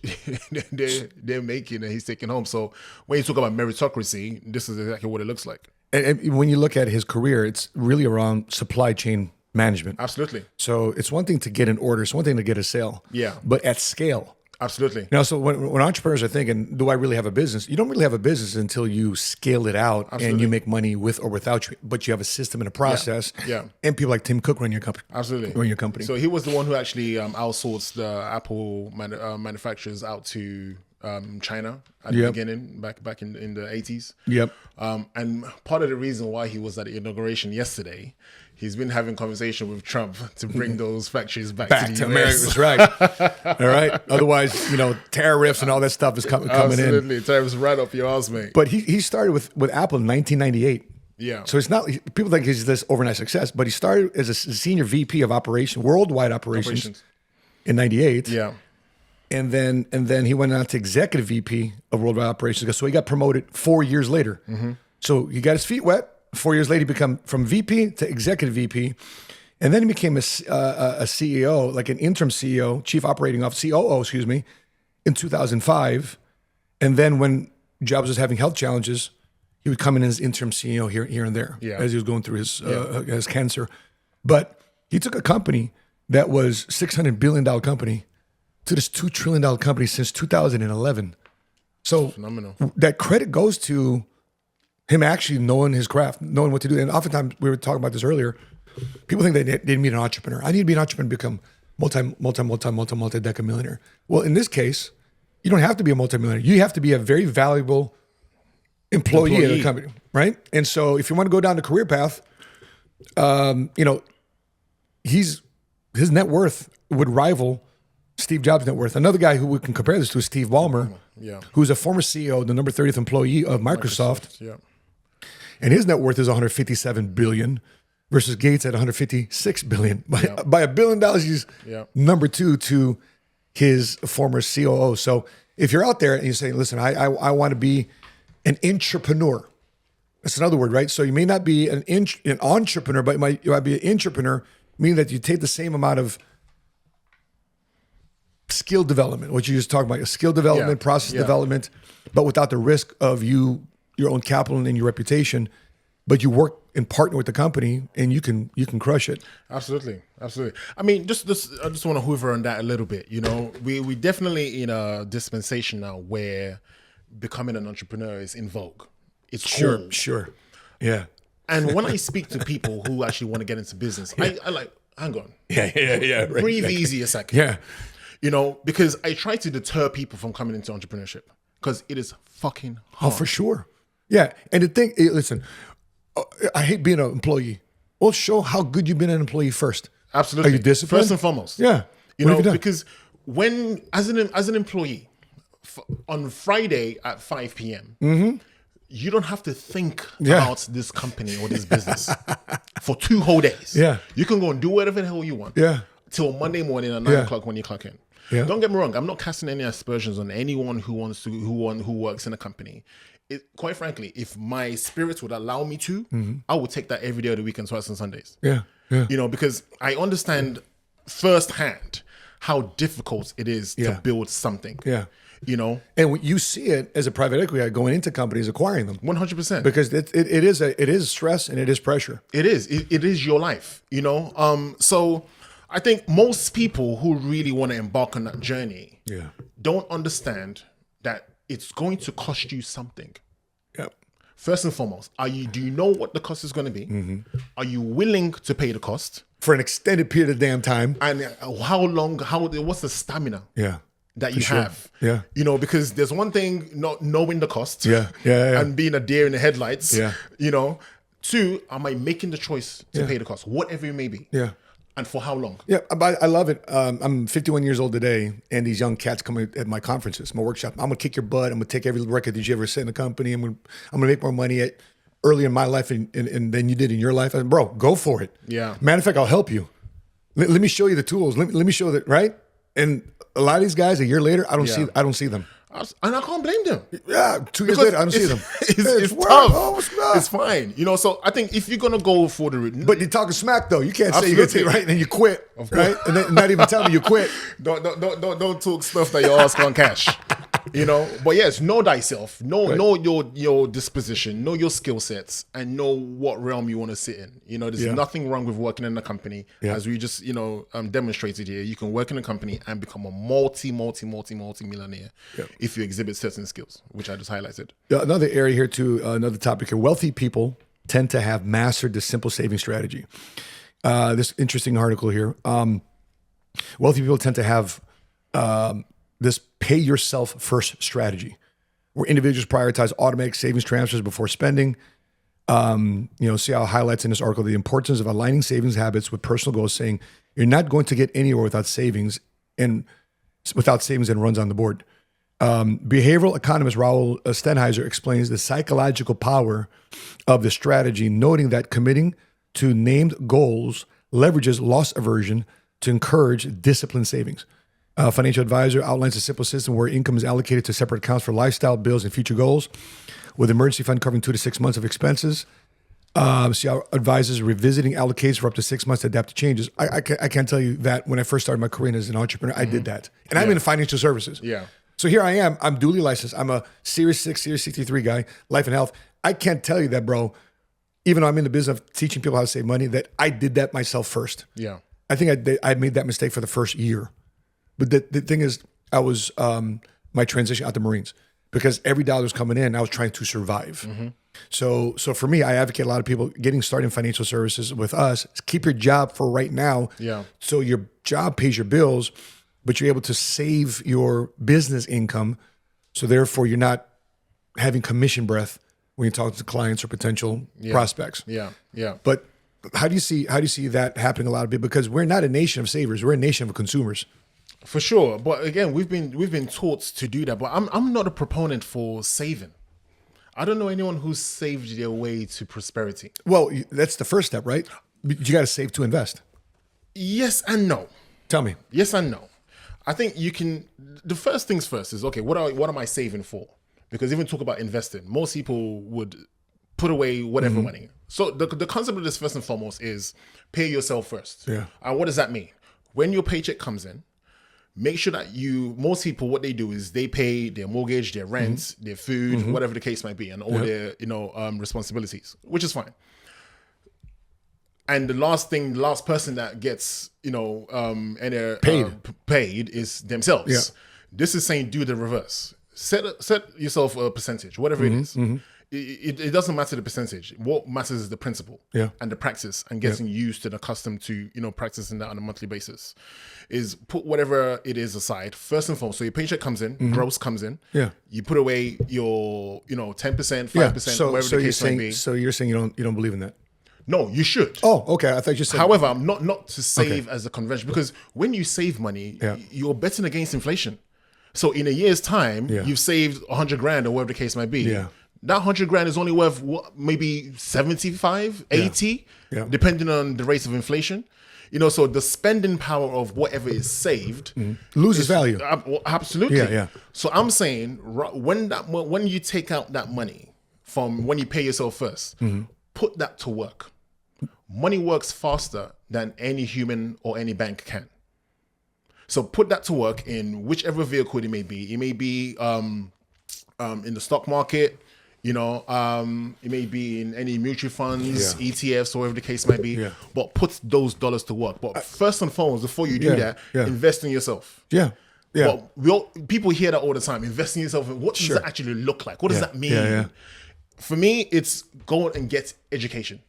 they're making and he's taking home. So when you talk about meritocracy, this is exactly what it looks like. And when you look at his career, it's really around supply chain management. Absolutely. So it's one thing to get an order, it's one thing to get a sale. Yeah. But at scale. Absolutely. So when entrepreneurs are thinking, do I really have a business? You don't really have a business until you scale it out and you make money with or without you, but you have a system and a process. Yeah. And people like Tim Cook run your company. Absolutely. Run your company. So he was the one who actually outsourced the Apple manufacturers out to China at the beginning, back in the 80s. Yep. And part of the reason why he was at the inauguration yesterday, he's been having conversation with Trump to bring those factories back to the America. US. That's right. All right. Otherwise, tariffs and all that stuff is coming in. Absolutely. Tariffs right up your ass, mate. But he started with Apple in 1998. Yeah. So it's not, people think he's this overnight success, but he started as a senior VP of worldwide operations in 98. Yeah. And then he went on to executive VP of worldwide operations. So he got promoted 4 years later. So he got his feet wet. 4 years later, he became from VP to executive VP. And then he became a CEO, like an interim CEO, chief operating officer, COO, in 2005. And then when Jobs was having health challenges, he would come in as interim CEO here and there as he was going through his cancer. But he took a company that was $600 billion company to this $2 trillion company since 2011. So phenomenal. That credit goes to him actually knowing his craft, knowing what to do. And oftentimes, we were talking about this earlier, people think they need to be an entrepreneur. I need to be an entrepreneur to become multi-decade millionaire. Well, in this case, you don't have to be a multi-millionaire. You have to be a very valuable employee of the company, right? And so if you want to go down the career path, his net worth would rival Steve Jobs' net worth. Another guy who we can compare this to is Steve Ballmer, who's a former CEO, the number 30th employee of Microsoft. Yeah. And his net worth is $157 billion versus Gates at $156 billion. By $1 billion, he's number 2 to his former COO. So if you're out there and you're saying, listen, I want to be an entrepreneur. That's another word, right? So you may not be an entrepreneur, but you might be an entrepreneur, meaning that you take the same amount of skill development, what you just talked about, skill development, process development, but without the risk of your own capital and your reputation. But you work and partner with the company, and you can crush it. Absolutely. I mean, I just want to hoover on that a little bit. We definitely in a dispensation now where becoming an entrepreneur is in vogue. It's cool. Sure. Yeah. And when I speak to people who actually want to get into business, I like, hang on. Yeah. Right, Breathe easy a second. Yeah. Because I try to deter people from coming into entrepreneurship because it is fucking hard. Oh, for sure. Yeah. And the thing, listen, I hate being an employee. Well, show how good you've been an employee first. Absolutely. Are you disciplined? First and foremost. Yeah. You What know, have you done? because when, as an employee, on Friday at 5 p.m., you don't have to think about this company or this business for 2 whole days. Yeah. You can go and do whatever the hell you want. Yeah. Till Monday morning at 9 o'clock when you clock in. Yeah. Don't get me wrong. I'm not casting any aspersions on anyone who works in a company. Quite frankly, if my spirit would allow me to, I would take that every day of the week and Saturdays and Sundays. Yeah. Yeah. You know, because I understand firsthand how difficult it is to build something. Yeah. You know, And when you see it as a private equity guy going into companies, acquiring them. 100%. Because it is stress and it is pressure. It is your life, you know? So I think most people who really want to embark on that journey don't understand that it's going to cost you something. Yeah. First and foremost, do you know what the cost is going to be? Are you willing to pay the cost? For an extended period of damn time. And how long, what's the stamina? Yeah. That you sure. have. Yeah. You know, because there's one thing not knowing the cost. Yeah. And being a deer in the headlights. Yeah. You know. 2, am I making the choice to pay the cost? Whatever it may be. Yeah. And for how long? Yeah, I love it. I'm 51 years old today, and these young cats come at my conferences, my workshop. I'm gonna kick your butt. I'm gonna take every record that you ever set in the company. I'm gonna make more money early in my life and than you did in your life. And bro, go for it. Yeah. Matter of fact, I'll help you. Let me show you the tools. Let me show that, right? And a lot of these guys, a year later, I don't see them. And I can't blame them. Yeah, 2 years later, I don't see them. It's work. tough. Oh, it's not. It's fine. You know, so I think if you're gonna go for the route, But you're talking smack though. You can't say you get to Absolutely. right and then you quit, right? And then not even tell me you quit. don't talk stuff that your ass can't cash. You know, but yes, know thyself, know your disposition, know your skill sets, and know what realm you want to sit in. You know, there's nothing wrong with working in a company, as we just demonstrated here. You can work in a company and become a multi-millionaire if you exhibit certain skills, which I just highlighted. Another area here too, another topic here. Wealthy people tend to have mastered the simple saving strategy. This interesting article here. Wealthy people tend to have this pay yourself first strategy, where individuals prioritize automatic savings transfers before spending. Seattle highlights in this article the importance of aligning savings habits with personal goals, saying you're not going to get anywhere without savings and runs on the board. Behavioral economist Raul Stenheiser explains the psychological power of the strategy, noting that committing to named goals leverages loss aversion to encourage disciplined savings. Financial advisor outlines a simple system where income is allocated to separate accounts for lifestyle, bills, and future goals, with emergency fund covering 2 to 6 months of expenses. Seattle advises revisiting allocations for up to 6 months to adapt to changes. I can't tell you that when I first started my career as an entrepreneur, I did that. And I'm in financial services. Yeah. So here I am. I'm duly licensed. I'm a Series 6, Series 63 guy, life and health. I can't tell you that, bro, even though I'm in the business of teaching people how to save money, that I did that myself first. Yeah. I think I made that mistake for the first year. But the thing is, I was my transition out the Marines, because every dollar was coming in, I was trying to survive. So for me, I advocate a lot of people getting started in financial services with us. Keep your job for right now. Yeah. So your job pays your bills, but you're able to save your business income. So therefore, you're not having commission breath when you talk to clients or potential prospects. Yeah. Yeah. But how do you see that happening a lot of people? Because we're not a nation of savers; we're a nation of consumers. For sure, but again, we've been taught to do that. But I'm not a proponent for saving. I don't know anyone who's saved their way to prosperity. Well, that's the first step, right? You got to save to invest. Yes and no. Tell me. Yes and no. I think you can. The first things first is, okay, what am I saving for? Because even talk about investing, most people would put away whatever money. So the concept of this, first and foremost, is pay yourself first. Yeah. And what does that mean? When your paycheck comes in, make sure that most people, what they do is they pay their mortgage, their rent, their food, whatever the case might be, and all their responsibilities, which is fine. And the last person that gets paid is themselves. Yeah. This is saying do the reverse. Set yourself a percentage, whatever it is. it doesn't matter the percentage. What matters is the principle and the practice and getting used and accustomed to, practicing that on a monthly basis. Is put whatever it is aside, first and foremost. So your paycheck comes in, gross comes in. Yeah. You put away your, 10%, 5%, whatever the case may be. So you're saying you don't believe in that? No, you should. Oh, okay. I thought you said. However, I'm not to save as a convention, because when you save money, you're betting against inflation. So in a year's time, you've saved 100 grand or whatever the case might be. Yeah. That 100 grand is only worth maybe 75, 80, depending on the rate of inflation. So the spending power of whatever is saved loses value. Absolutely. Yeah. So I'm saying when you take out that money from when you pay yourself first, put that to work. Money works faster than any human or any bank can. So put that to work in whichever vehicle it may be. It may be in the stock market. It may be in any mutual funds, ETFs, or whatever the case might be. Yeah. But put those dollars to work. But first and foremost, before you do that, invest in yourself. Yeah. Yeah. But people hear that all the time. Invest in yourself. What does that actually look like? What does that mean? Yeah. For me, it's go and get education.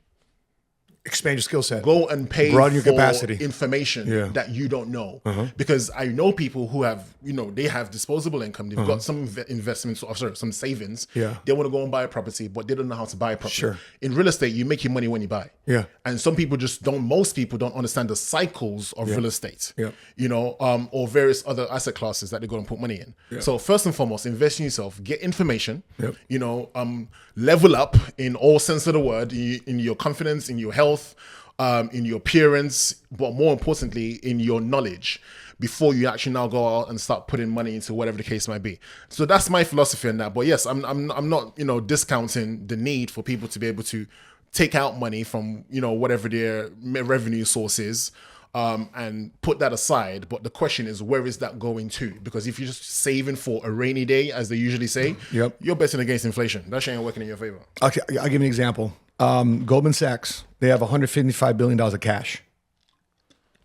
Expand your skill set. Go and pay broaden your for capacity. Information that you don't know. Because I know people who have, they have disposable income. They've got some investments, some savings. Yeah. They want to go and buy a property, but they don't know how to buy a property. Sure. In real estate, you make your money when you buy. Yeah. And most people don't understand the cycles of real estate. Yeah. Or various other asset classes that they're going to put money in. Yeah. So first and foremost, invest in yourself, get information, level up in all sense of the word, in your confidence, in your health, in your appearance, but more importantly, in your knowledge, before you actually now go out and start putting money into whatever the case might be. So that's my philosophy on that. But yes, I'm not discounting the need for people to be able to take out money from whatever their revenue source is, and put that aside. But the question is, where is that going to? Because if you're just saving for a rainy day, as they usually say, you're betting against inflation. That shit ain't working in your favor. Okay, I'll give you an example. Goldman Sachs, they have $155 billion of cash.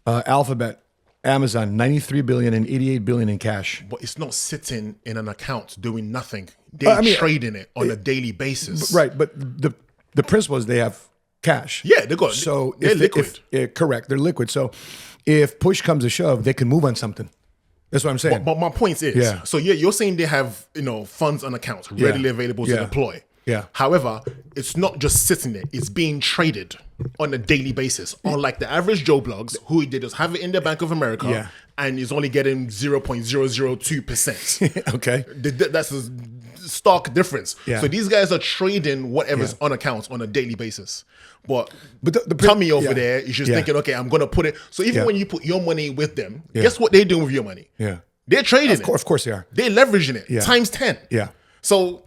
Alphabet, Amazon, $93 billion and $88 billion in cash. But it's not sitting in an account doing nothing. They're trading it on a daily basis. Right, but the principle is they have cash. Yeah, they're liquid. Correct, they're liquid. So if push comes to shove, they can move on something. That's what I'm saying. But my point is, so you're saying they have funds on accounts readily available to deploy. Yeah. However, it's not just sitting there; it's being traded on a daily basis. Unlike the average Joe Blogs, who they just have it in their Bank of America and is only getting 0.002%. Okay, that's a stark difference. Yeah. So these guys are trading whatever's on accounts on a daily basis. But the Tommy over there is just thinking, okay, I'm going to put it. So even when you put your money with them, guess what they're doing with your money? Yeah, they're trading it. Of course they are. They're leveraging it times 10. Yeah. So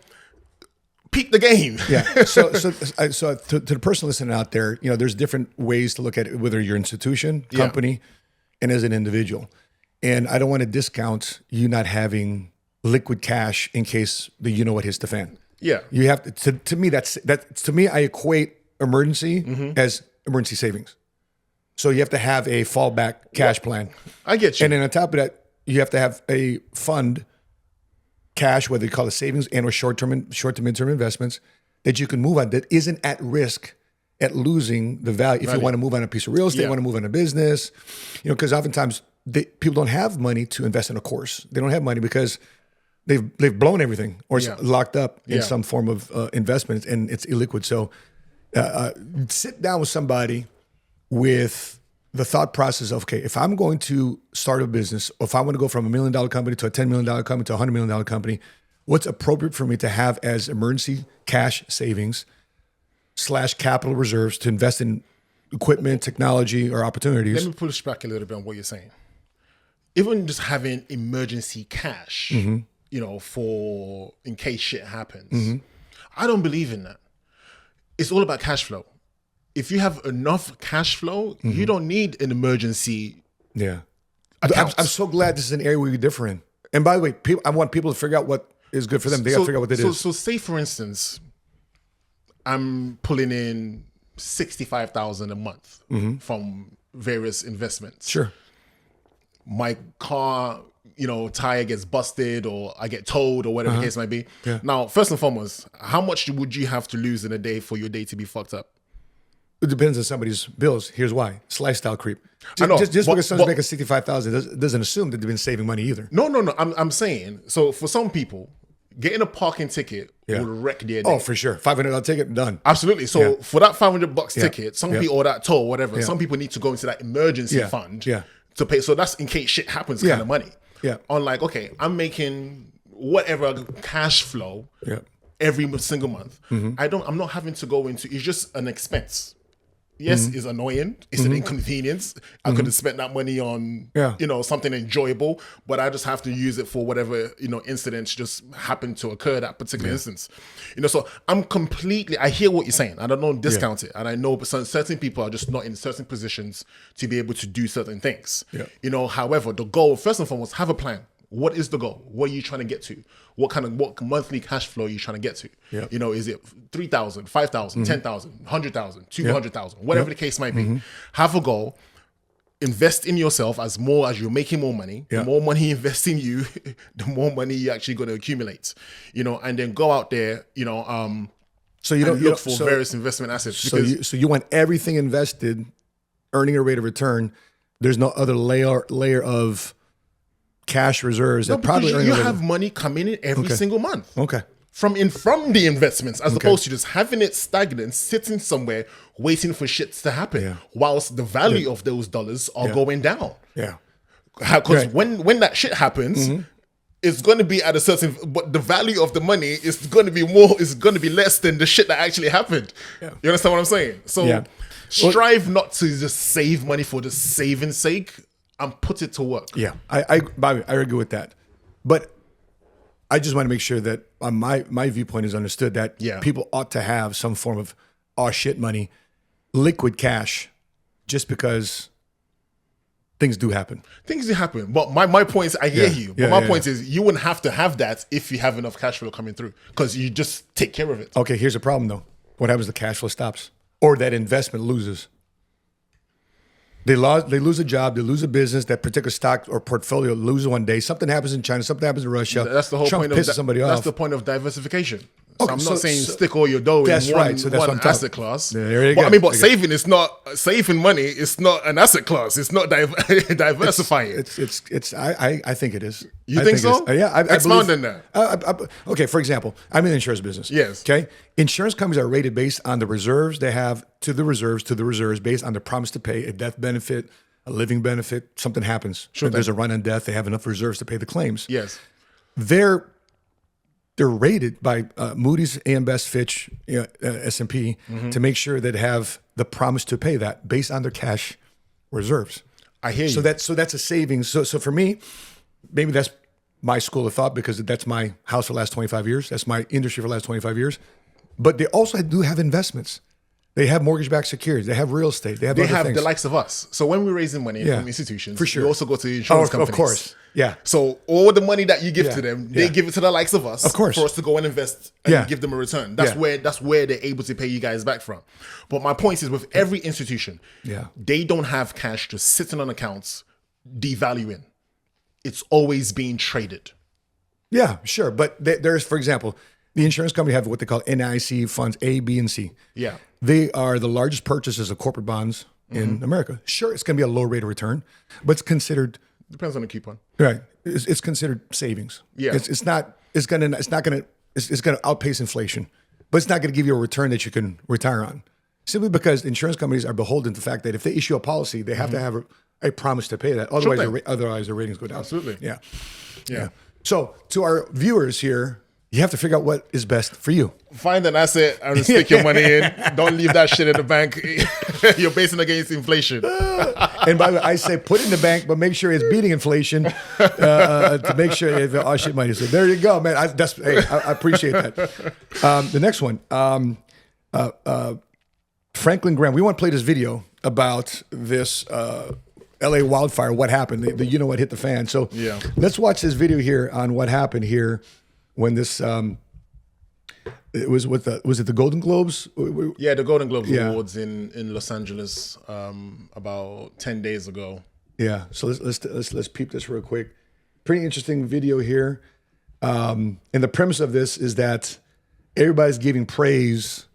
peak the game. Yeah. So to the person listening out there, there's different ways to look at it, whether you're an institution, company, and as an individual. And I don't want to discount you not having liquid cash in case the what hits the fan. Yeah. You have to me to me I equate emergency as emergency savings. So you have to have a fallback cash plan. I get you. And then on top of that, you have to have a fund cash, whether you call it savings and or short to midterm investments, that you can move on, that isn't at risk at losing the value. If you want to move on a piece of real estate, want to move on a business, because oftentimes people don't have money to invest in a course. They don't have money because they've blown everything or it's locked up in some form of investment and it's illiquid. So sit down with somebody with the thought process of, okay, if I'm going to start a business, or if I want to go from $1 million company to a $10 million company to a $100 million company, what's appropriate for me to have as emergency cash savings / capital reserves to invest in equipment, technology, or opportunities? Let me push back a little bit on what you're saying. Even just having emergency cash, for in case shit happens, I don't believe in that. It's all about cash flow. If you have enough cash flow, you don't need an emergency. Yeah. I'm so glad this is an area we differ in. And by the way, I want people to figure out what is good for them. They got to figure out what it is. So say, for instance, I'm pulling in $65,000 a month from various investments. Sure. My car tire gets busted or I get towed or whatever the case might be. Yeah. Now, first and foremost, how much would you have to lose in a day for your day to be fucked up? It depends on somebody's bills. Here's why. It's lifestyle creep. I know, Just but- because someone's but- making 65,000 doesn't assume that they've been saving money either. No. I'm saying, so for some people, getting a parking ticket will wreck their day. Oh, for sure. $500 ticket, done. Absolutely. So for that $500 ticket, some Yeah. people, or that toll, whatever, Yeah. some people need to go into that emergency Yeah. fund Yeah. to pay. So that's in case shit happens Yeah. kind of money. Yeah. Unlike, okay, I'm making whatever cash flow Yeah. every single month. I'm not having to go into, it's just an expense. Yes, it's annoying. It's an inconvenience. I could have spent that money on, something enjoyable, but I just have to use it for whatever, incidents just happen to occur that particular instance. So I hear what you're saying. I don't discount it. And I know certain people are just not in certain positions to be able to do certain things. Yeah. However, the goal, first and foremost, have a plan. What is the goal? What are you trying to get to? What monthly cash flow are you trying to get to? Yeah. Is it 3,000, 5,000, 10,000, 100,000, 200,000, whatever the case might be? Have a goal. Invest in yourself as more as you're making more money. Yeah. The more money you invest in you, the more money you're actually going to accumulate. And then go out there, So you don't look for various investment assets. So you want everything invested, earning a rate of return. There's no other layer of cash reserves that probably because earn you a rate have money coming in every single month. Okay. From the investments, as opposed to just having it stagnant, sitting somewhere waiting for shits to happen, Yeah. whilst the value of those dollars are going down. Yeah. Because Right. when that shit happens, it's going to be at a certain, but the value of the money is going to be more, is going to be less than the shit that actually happened. Yeah. You understand what I'm saying? So Yeah. strive not to just save money for the saving sake and put it to work. Yeah, Bobby, I agree with that, but I just want to make sure that my viewpoint is understood that people ought to have some form of shit money, liquid cash, just because things do happen. Things do happen, but my point is, I hear you. But my point is, you wouldn't have to have that if you have enough cash flow coming through, because you just take care of it. Okay, here's the problem though. What happens if the cash flow stops or that investment loses? They lose a job, they lose a business, that particular stock or portfolio loses one day. Something happens in China, something happens in Russia. That's the whole Trump point pisses somebody That's off. the point of diversification. So Okay, I'm so- not saying so- stick all your dough in That's one, right, so that's what I'm one talking- asset class. There you But go. I mean, but Okay. saving money is not an asset class. It's not diversifying. I think it is. You I think so? Yeah. I Expound believe- on that. Okay, for example, I'm in the insurance business. Yes. Okay. Insurance companies are rated based on the reserves they have to the reserves based on the promise to pay a death benefit, a living benefit. Something happens. Sure If there's a run on death, they have enough reserves to pay the claims. Yes. They're rated by Moody's, AM Best, Fitch, S&P to make sure that they have the promise to pay that based on their cash reserves. I hear you. So that's a savings. So for me, maybe that's my school of thought because that's my house for the last 25 years. That's my industry for the last 25 years. But they also do have investments. They have mortgage-backed securities. They have real estate. They have They other have things. the likes of us. So when we're raising money Yeah, from institutions, for sure. we also go to insurance Of companies. course. Yeah. So all the money that you give Yeah, to them, they yeah. give it to the likes of us, Of course. for us to go and invest and Yeah. give them a return. That's Yeah. where they're able to pay you guys back from. But my point is, with every institution, Yeah. they don't have cash just sitting on accounts devaluing. It's always being traded. Yeah, sure. But there's, for example, the insurance company have what they call NIC funds A, B, and C. Yeah. They are the largest purchasers of corporate bonds in America. Sure, it's going to be a low rate of return, but it's considered Depends on the coupon. right. It's considered savings. Yeah. It's going to outpace inflation, but it's not going to give you a return that you can retire on. Simply because insurance companies are beholden to the fact that if they issue a policy, they have to have a promise to pay that. Otherwise, thing. otherwise their ratings go down. Absolutely. Yeah. So to our viewers here, you have to figure out what is best for you. Find an asset and stick your money in. Don't leave that shit in the bank. You're basing against inflation. And by the way, I say put it in the bank, but make sure it's beating inflation to make sure you have shit money. So there you go, man. I appreciate that. The next one, Franklin Graham. We want to play this video about this LA wildfire. What happened? The you know what hit the fan. So Yeah. let's watch this video here on what happened here when this. It was with was it the Golden Globes? Yeah, the Golden Globes Yeah. Awards in Los Angeles about 10 days ago. Yeah. So let's peep this real quick. pretty interesting video here. And the premise of this is that everybody's giving praise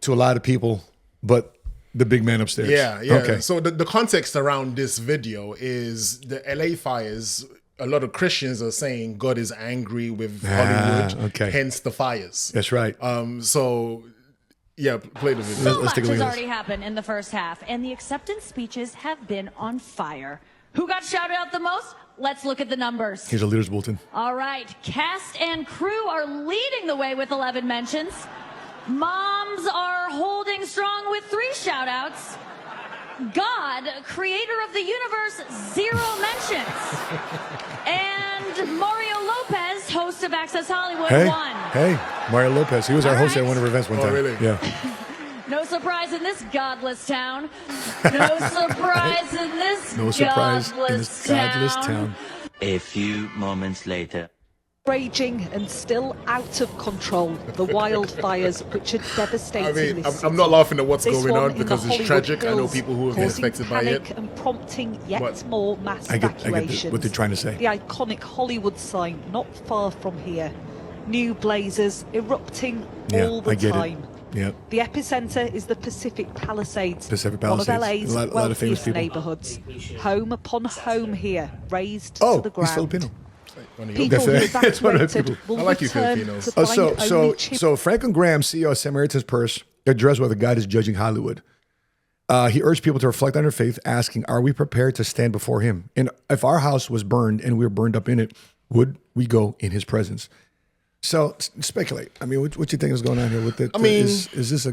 to a lot of people, but the big man upstairs. Yeah. Okay. So the context around this video is the LA fires. A lot of Christians are saying God is angry with Hollywood, okay. hence the fires. That's right. So, yeah, play the video. So Let's much take a look has at already happened in the first half, and the acceptance speeches have been on fire. Who got shouted out the most? Let's look at the numbers. Here's a leader's bulletin. All right, cast and crew are leading the way with 11 mentions. Moms are holding strong with 3 shout-outs. God, creator of the universe, 0 mentions. And Mario Lopez, host of Access Hollywood, 1. Hey, Mario Lopez. He was our All host at right. one of our events one time. really? Yeah. No surprise in this godless town. No surprise in this No surprise in godless this godless town. A few moments later. Raging and still out of control, the wildfires which are devastating. I mean, this I'm city. not laughing at what's This going one on in the because it's Hollywood tragic. I know Hills, people who have been causing affected by it. panic and prompting yet But more mass I get evacuations. what they're trying to say. The iconic Hollywood sign not far from here. New blazes erupting Yeah, all the I get time. it. Yeah. The epicenter is the Pacific Palisades, Pacific one of Palisades. LA's A lot of famous wealthiest people. neighborhoods. Home upon home here, razed Oh, to the he's ground. Filipino. People who That's one of the evacuated people. will I like you return Filipinos. to find only So Franklin Graham, CEO of Samaritan's Purse, addressed whether God is judging Hollywood. He urged people to reflect on their faith, asking, are we prepared to stand before him? And if our house was burned and we were burned up in it, would we go in his presence? So speculate. I mean, what you think is going on here with it? I mean, is this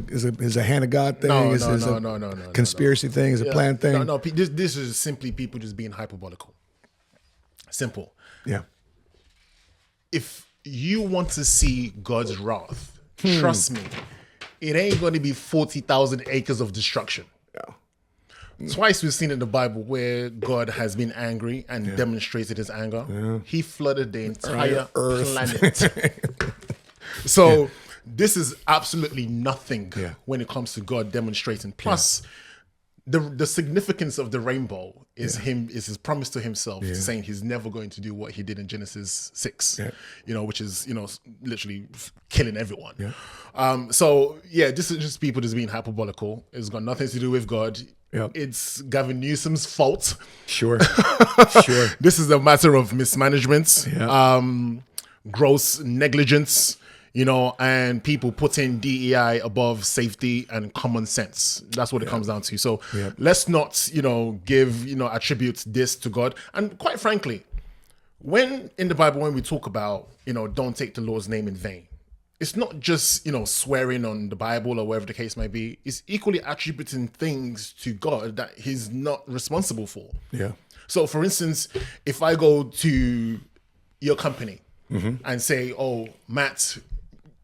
a hand of God thing? No, is no, this no, a no, no, no, conspiracy thing? Is it a planned thing? No. This is simply people just being hyperbolical. Simple. Yeah. If you want to see God's wrath, trust me, it ain't going to be 40,000 acres of destruction. Yeah. Twice we've seen in the Bible where God has been angry and demonstrated his anger. He flooded the entire Earth. planet. So this is absolutely nothing Yeah. when it comes to God demonstrating. Plus, the significance of the rainbow is his promise to himself, saying he's never going to do what he did in Genesis 6, which is, literally killing everyone. So this is just people just being hyperbolical. It's got nothing to do with God. Yep. It's Gavin Newsom's fault. Sure. Sure. This is a matter of mismanagement, Yeah. gross negligence, and people putting DEI above safety and common sense. That's what it comes down to. So let's not, give, attribute this to God. And quite frankly, when in the Bible, when we talk about, don't take the Lord's name in vain, it's not just, swearing on the Bible or whatever the case might be. It's equally attributing things to God that he's not responsible for. Yeah. So for instance, if I go to your company and say, oh, Matt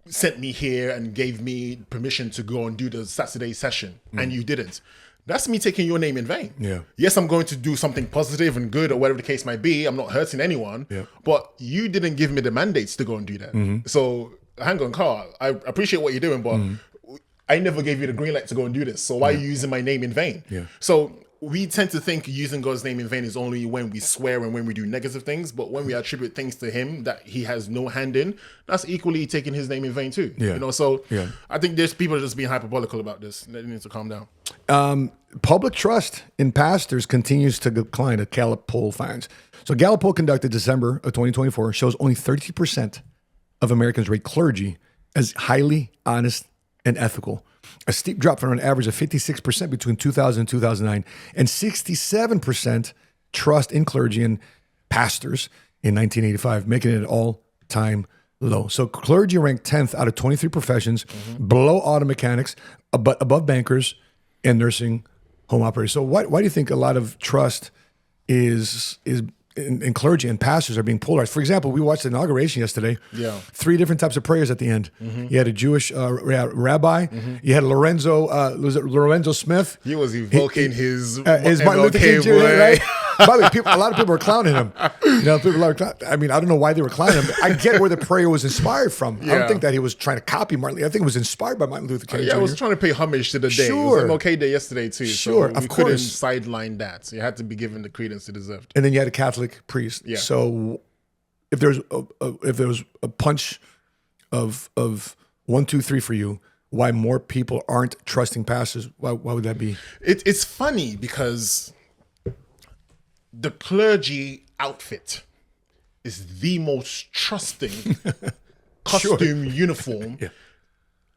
sent me here and gave me permission to go and do the Saturday session and you didn't, that's me taking your name in vain. Yeah. Yes, I'm going to do something positive and good or whatever the case might be. I'm not hurting anyone, but you didn't give me the mandates to go and do that. So hang on, Carl, I appreciate what you're doing, but I never gave you the green light to go and do this. So why are you using my name in vain? Yeah. So we tend to think using God's name in vain is only when we swear and when we do negative things, but when we attribute things to him that he has no hand in, that's equally taking his name in vain too. So I think there's people just being hyperbolical about this. They need to calm down. Public trust in pastors continues to decline, a Gallup poll finds. So Gallup poll conducted December of 2024 shows only 30% of Americans rate clergy as highly honest and ethical. A steep drop from an average of 56% between 2000 and 2009, and 67% trust in clergy and pastors in 1985, making it an all-time low. So clergy ranked 10th out of 23 professions, below auto mechanics, but above bankers and nursing home operators. So why do you think a lot of trust is in clergy and pastors are being polarized? For example, we watched the inauguration yesterday. Yeah. 3 different types of prayers at the end. You had a Jewish rabbi. You had Lorenzo Smith. He was evoking his Martin Luther King Jr., right? By the way, a lot of people were clowning him. I mean, I don't know why they were clowning him. But I get where the prayer was inspired from. I don't think that he was trying to copy Martin. I think it was inspired by Martin Luther King Jr. I was trying to pay homage to the day. Sure. It was MLK Day yesterday too. Sure, so of we couldn't course. sideline that. So you had to be given the credence it deserved. And then you had a Catholic priest. Yeah. So if there was a punch of 1, 2, 3 for you, why more people aren't trusting pastors? Why would that be? It's funny because the clergy outfit is the most trusting costume uniform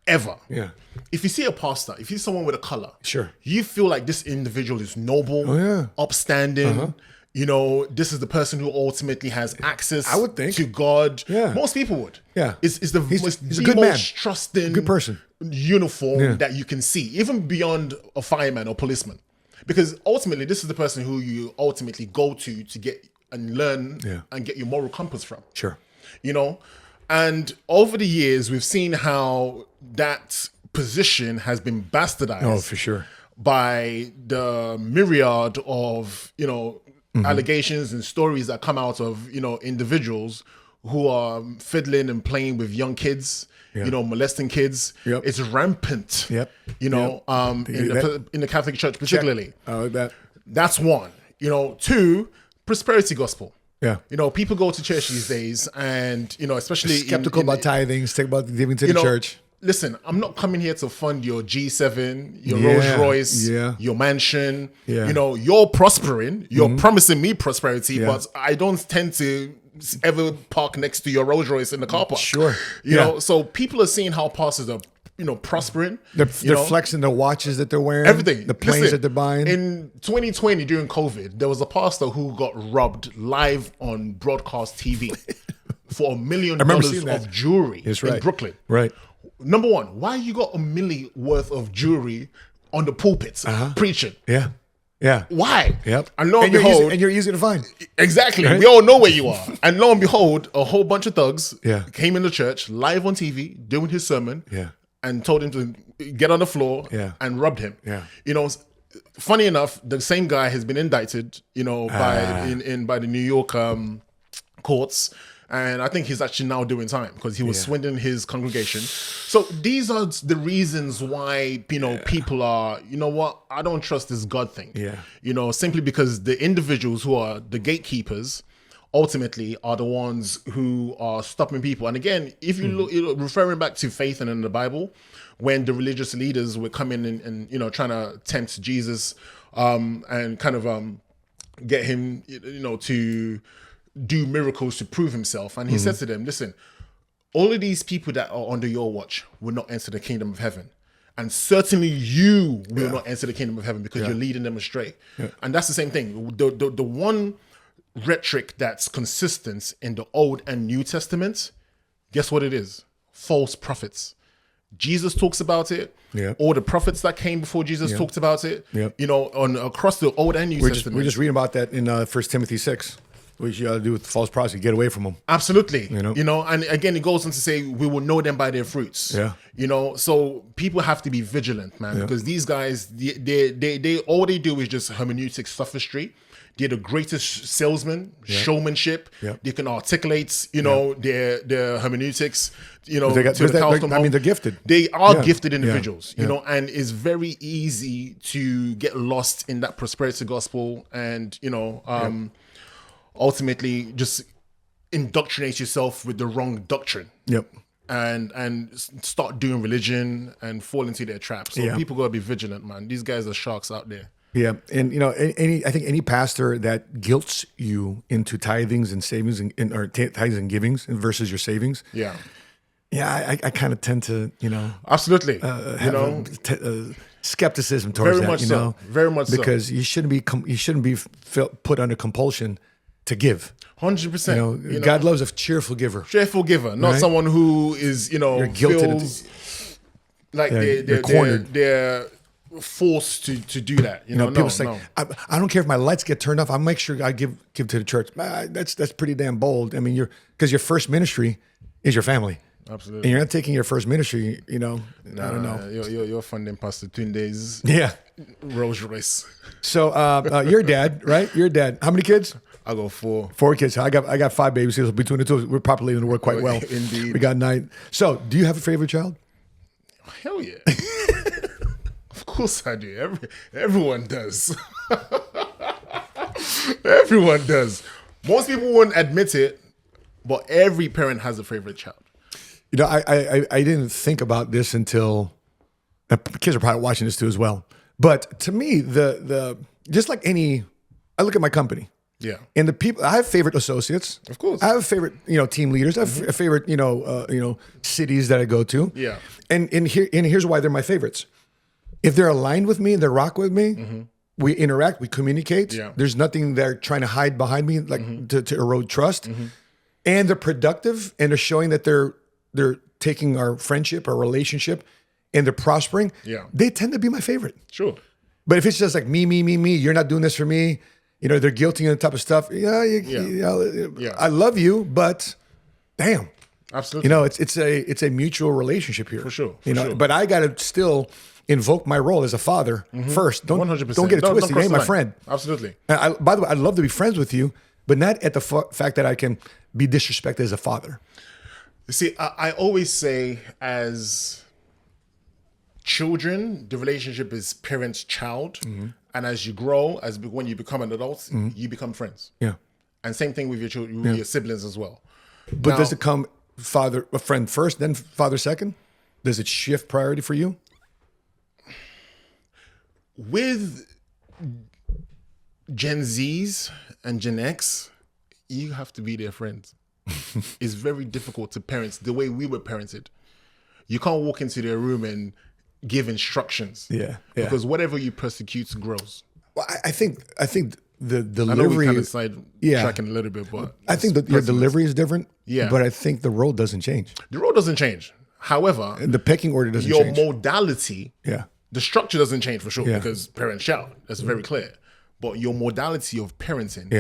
ever. Yeah. If you see a pastor, if you see someone with a color, Sure. you feel like this individual is noble, upstanding. You know, this is the person who ultimately has access I would think. to God. Yeah. Most people would. Yeah. It's the He's the a good man. most trusting Good person. uniform that you can see, even beyond a fireman or policeman. Because ultimately, this is the person who you ultimately go to get and learn and get your moral compass from. Sure. You know? And over the years, we've seen how that position has been bastardized. Oh, for sure. By the myriad of, allegations and stories that come out of, individuals who are fiddling and playing with young kids, molesting kids. Yep. It's rampant, Yep. in the Catholic Church particularly. I like that. That's one. 2, prosperity gospel. Yeah. People go to church these days and, especially Skeptical about tithing, about giving to the church. Listen, I'm not coming here to fund your G7, your Rolls Royce, your mansion. Yeah. You're prospering. You're promising me prosperity, but I don't tend to ever park next to your Rolls Royce in the car park. Sure. You know, so people are seeing how pastors are, prospering. They're flexing the watches that they're wearing. Everything. The planes that they're buying. In 2020, during COVID, there was a pastor who got robbed live on broadcast TV for $1 million of jewelry in Brooklyn. Right. Number one, why you got $1 million worth of jewelry on the pulpits preaching? Yeah. Yeah. Why? Yep. And lo and behold, you're easy to find. Exactly. Right? We all know where you are. And lo and behold, a whole bunch of thugs came in the church live on TV doing his sermon and told him to get on the floor and robbed him. Yeah. Funny enough, the same guy has been indicted, by the New York courts. And I think he's actually now doing time because he was swindling his congregation. So these are the reasons why, people are, I don't trust this God thing. Yeah. Simply because the individuals who are the gatekeepers ultimately are the ones who are stopping people. And again, if you look, referring back to faith and in the Bible, when the religious leaders were coming in and, trying to tempt Jesus and kind of get him, to do miracles to prove himself. And he said to them, listen, all of these people that are under your watch will not enter the kingdom of heaven. And certainly you will not enter the kingdom of heaven because you're leading them astray. Yeah. And that's the same thing. The one rhetoric that's consistent in the Old and New Testaments, guess what it is? False prophets. Jesus talks about it. Yeah. All the prophets that came before Jesus talked about it. Yeah. Across the Old and New Testament. We're just reading about that in 1 Timothy 6. What you got to do with false prophets, get away from them. Absolutely. And again, it goes on to say, we will know them by their fruits. Yeah. So people have to be vigilant, man, because these guys, they all they do is just hermeneutic sophistry. They're the greatest salesman, showmanship. Yeah. They can articulate, their hermeneutics, they're gifted. They are gifted individuals, and it's very easy to get lost in that prosperity gospel and, ultimately just indoctrinate yourself with the wrong doctrine. Yep. And start doing religion and fall into their traps. So people gotta be vigilant, man. These guys are sharks out there. Yeah. And I think any pastor that guilts you into tithings and savings or tithings and givings versus your savings. Yeah. Yeah, I kind of tend to, absolutely, have skepticism towards very that, much so. Very much because you shouldn't be put under compulsion to give. 100%. God loves a cheerful giver. Cheerful giver, not someone who is, you're guilted feels like they're cornered. They're forced to do that. People say, I don't care if my lights get turned off. I'll make sure I give to the church. That's pretty damn bold. I mean, because your first ministry is your family. Absolutely. And you're not taking your first ministry, I don't know. You're funding Pastor Tunde's Rolls Royce. So your dad, right? Your dad. How many kids? I got 4. 4 kids. I got 5 babies. So between the two, we're populating the world quite well. Indeed. We got 9. So, do you have a favorite child? Hell yeah. Of course I do. Everyone does. Everyone does. Most people wouldn't admit it, but every parent has a favorite child. You know, I didn't think about this until kids are probably watching this too as well. But to me, the just like any, I look at my company. Yeah. And the people, I have favorite associates. Of course. I have favorite, team leaders. I have favorite, cities that I go to. Yeah. And here's why they're my favorites. If they're aligned with me and they rock with me, we interact, we communicate. Yeah. There's nothing they're trying to hide behind me, like to erode trust. And they're productive, and they're showing that they're taking our friendship, our relationship, and they're prospering. Yeah. They tend to be my favorite. Sure. But if it's just like me, you're not doing this for me, they're guilty on the type of stuff. I love you, but damn. Absolutely. It's a mutual relationship here. For sure. But I gotta still invoke my role as a father first. Don't 100%. Don't get it twisted. You ain't my line. friend. Absolutely. And by the way, I'd love to be friends with you, but not at the fact that I can be disrespected as a father. You see, I always say, as children, the relationship is parent-child. And as you grow, when you become an adult, you become friends. Yeah. And same thing with your children, with your siblings as well. But does it come a friend first, then father second? Does it shift priority for you? With Gen Zs and Gen X, you have to be their friends. It's very difficult to parents the way we were parented. You can't walk into their room and give instructions. Yeah. Because whatever you persecute grows. Well, I think the delivery. I know we kind of tracking a little bit, but I think that your delivery is different. Yeah. But I think the role doesn't change. The role doesn't change. However, And the pecking order doesn't your change. modality, Yeah. the structure doesn't change for sure Yeah. because parent-child. That's very clear. But your modality of parenting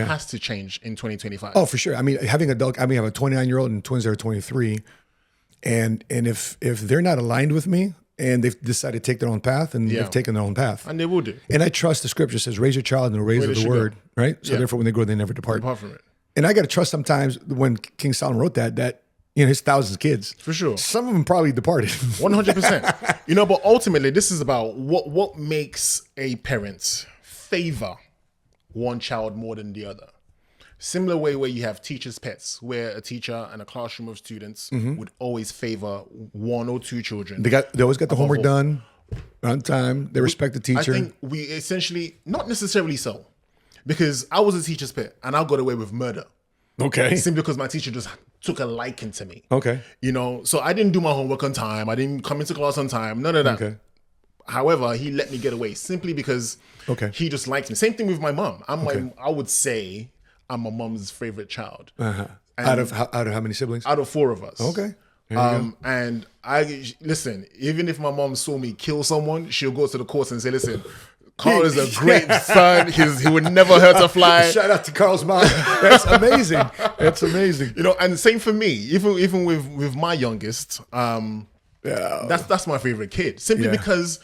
has to change in 2025. Oh, for sure. I mean, I have a 29-year-old and twins that are 23. And if they're not aligned with me and they've decided to take their own path, and they've taken their own path. And they will do. And I trust the scripture says, raise your child in the ways of the word, right? So therefore when they grow, they never depart. Apart from it. And I got to trust sometimes when King Solomon wrote that his thousands of kids. For sure. Some of them probably departed. 100%. But ultimately, this is about what makes a parent favor one child more than the other. Similar way where you have teachers' pets, where a teacher and a classroom of students would always favor one or two children. They always got the homework done on time. They respect the teacher. I think we essentially, not necessarily so, because I was a teacher's pet and I got away with murder. Okay. Simply because my teacher just took a liking to me. Okay. So I didn't do my homework on time. I didn't come into class on time. None of that. Okay. However, he let me get away simply because he just liked me. Same thing with my mom. I would say I'm my mom's favorite child. Out of how many siblings? Out of 4 of us. Okay. And listen, even if my mom saw me kill someone, she'll go to the courts and say, listen, Carl is a great son. He would never hurt a fly. Shout out to Carl's mom. That's amazing. That's amazing. And same for me. Even with my youngest, that's my favorite kid. Simply because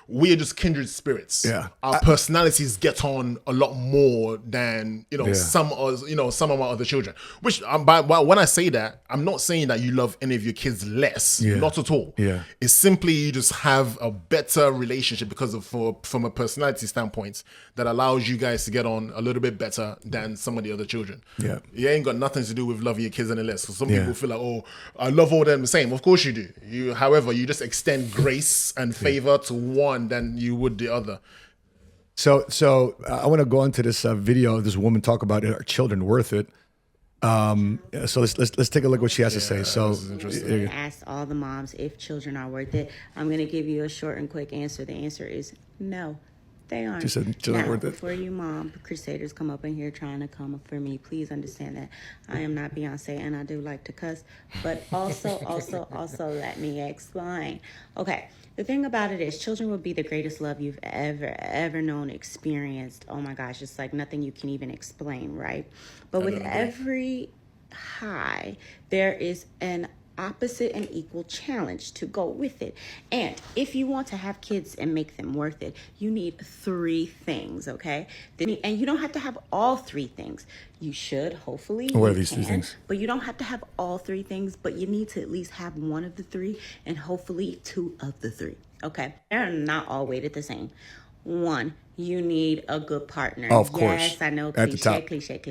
we are just kindred spirits. Yeah. Our personalities get on a lot more than some of my other children. Which when I say that, I'm not saying that you love any of your kids less. Yeah. Not at all. Yeah. It's simply you just have a better relationship because from a personality standpoint that allows you guys to get on a little bit better than some of the other children. Yeah. It ain't got nothing to do with loving your kids any less. Because some people feel like, oh, I love all them the same. Of course you do. However, you just extend grace and favor to one than you would the other. So I want to go into this video of this woman talk about are children worth it. So let's take a look what she has to say. So this is interesting. Ask all the moms if children are worth it. I'm going to give you a short and quick answer. The answer is no. They aren't. She said children now, worth it. before you mom crusaders come up in here trying to come for me, please understand that I am not Beyonce and I do like to cuss, but also let me explain. Okay, the thing about it is children will be the greatest love you've ever known, experienced. Oh my gosh, it's like nothing you can even explain, right? But with every high, there is an opposite and equal challenge to go with it. And if you want to have kids and make them worth it, you need 3 things, okay? And you don't have to have all 3 things. You should, hopefully. What are these 3 things? But you don't have to have all 3 things, but you need to at least have 1 of the 3 and hopefully 2 of the 3, okay? They're not all weighted the same. 1, you need a good partner. Oh, of course. Yes, I know, At the top. cliche.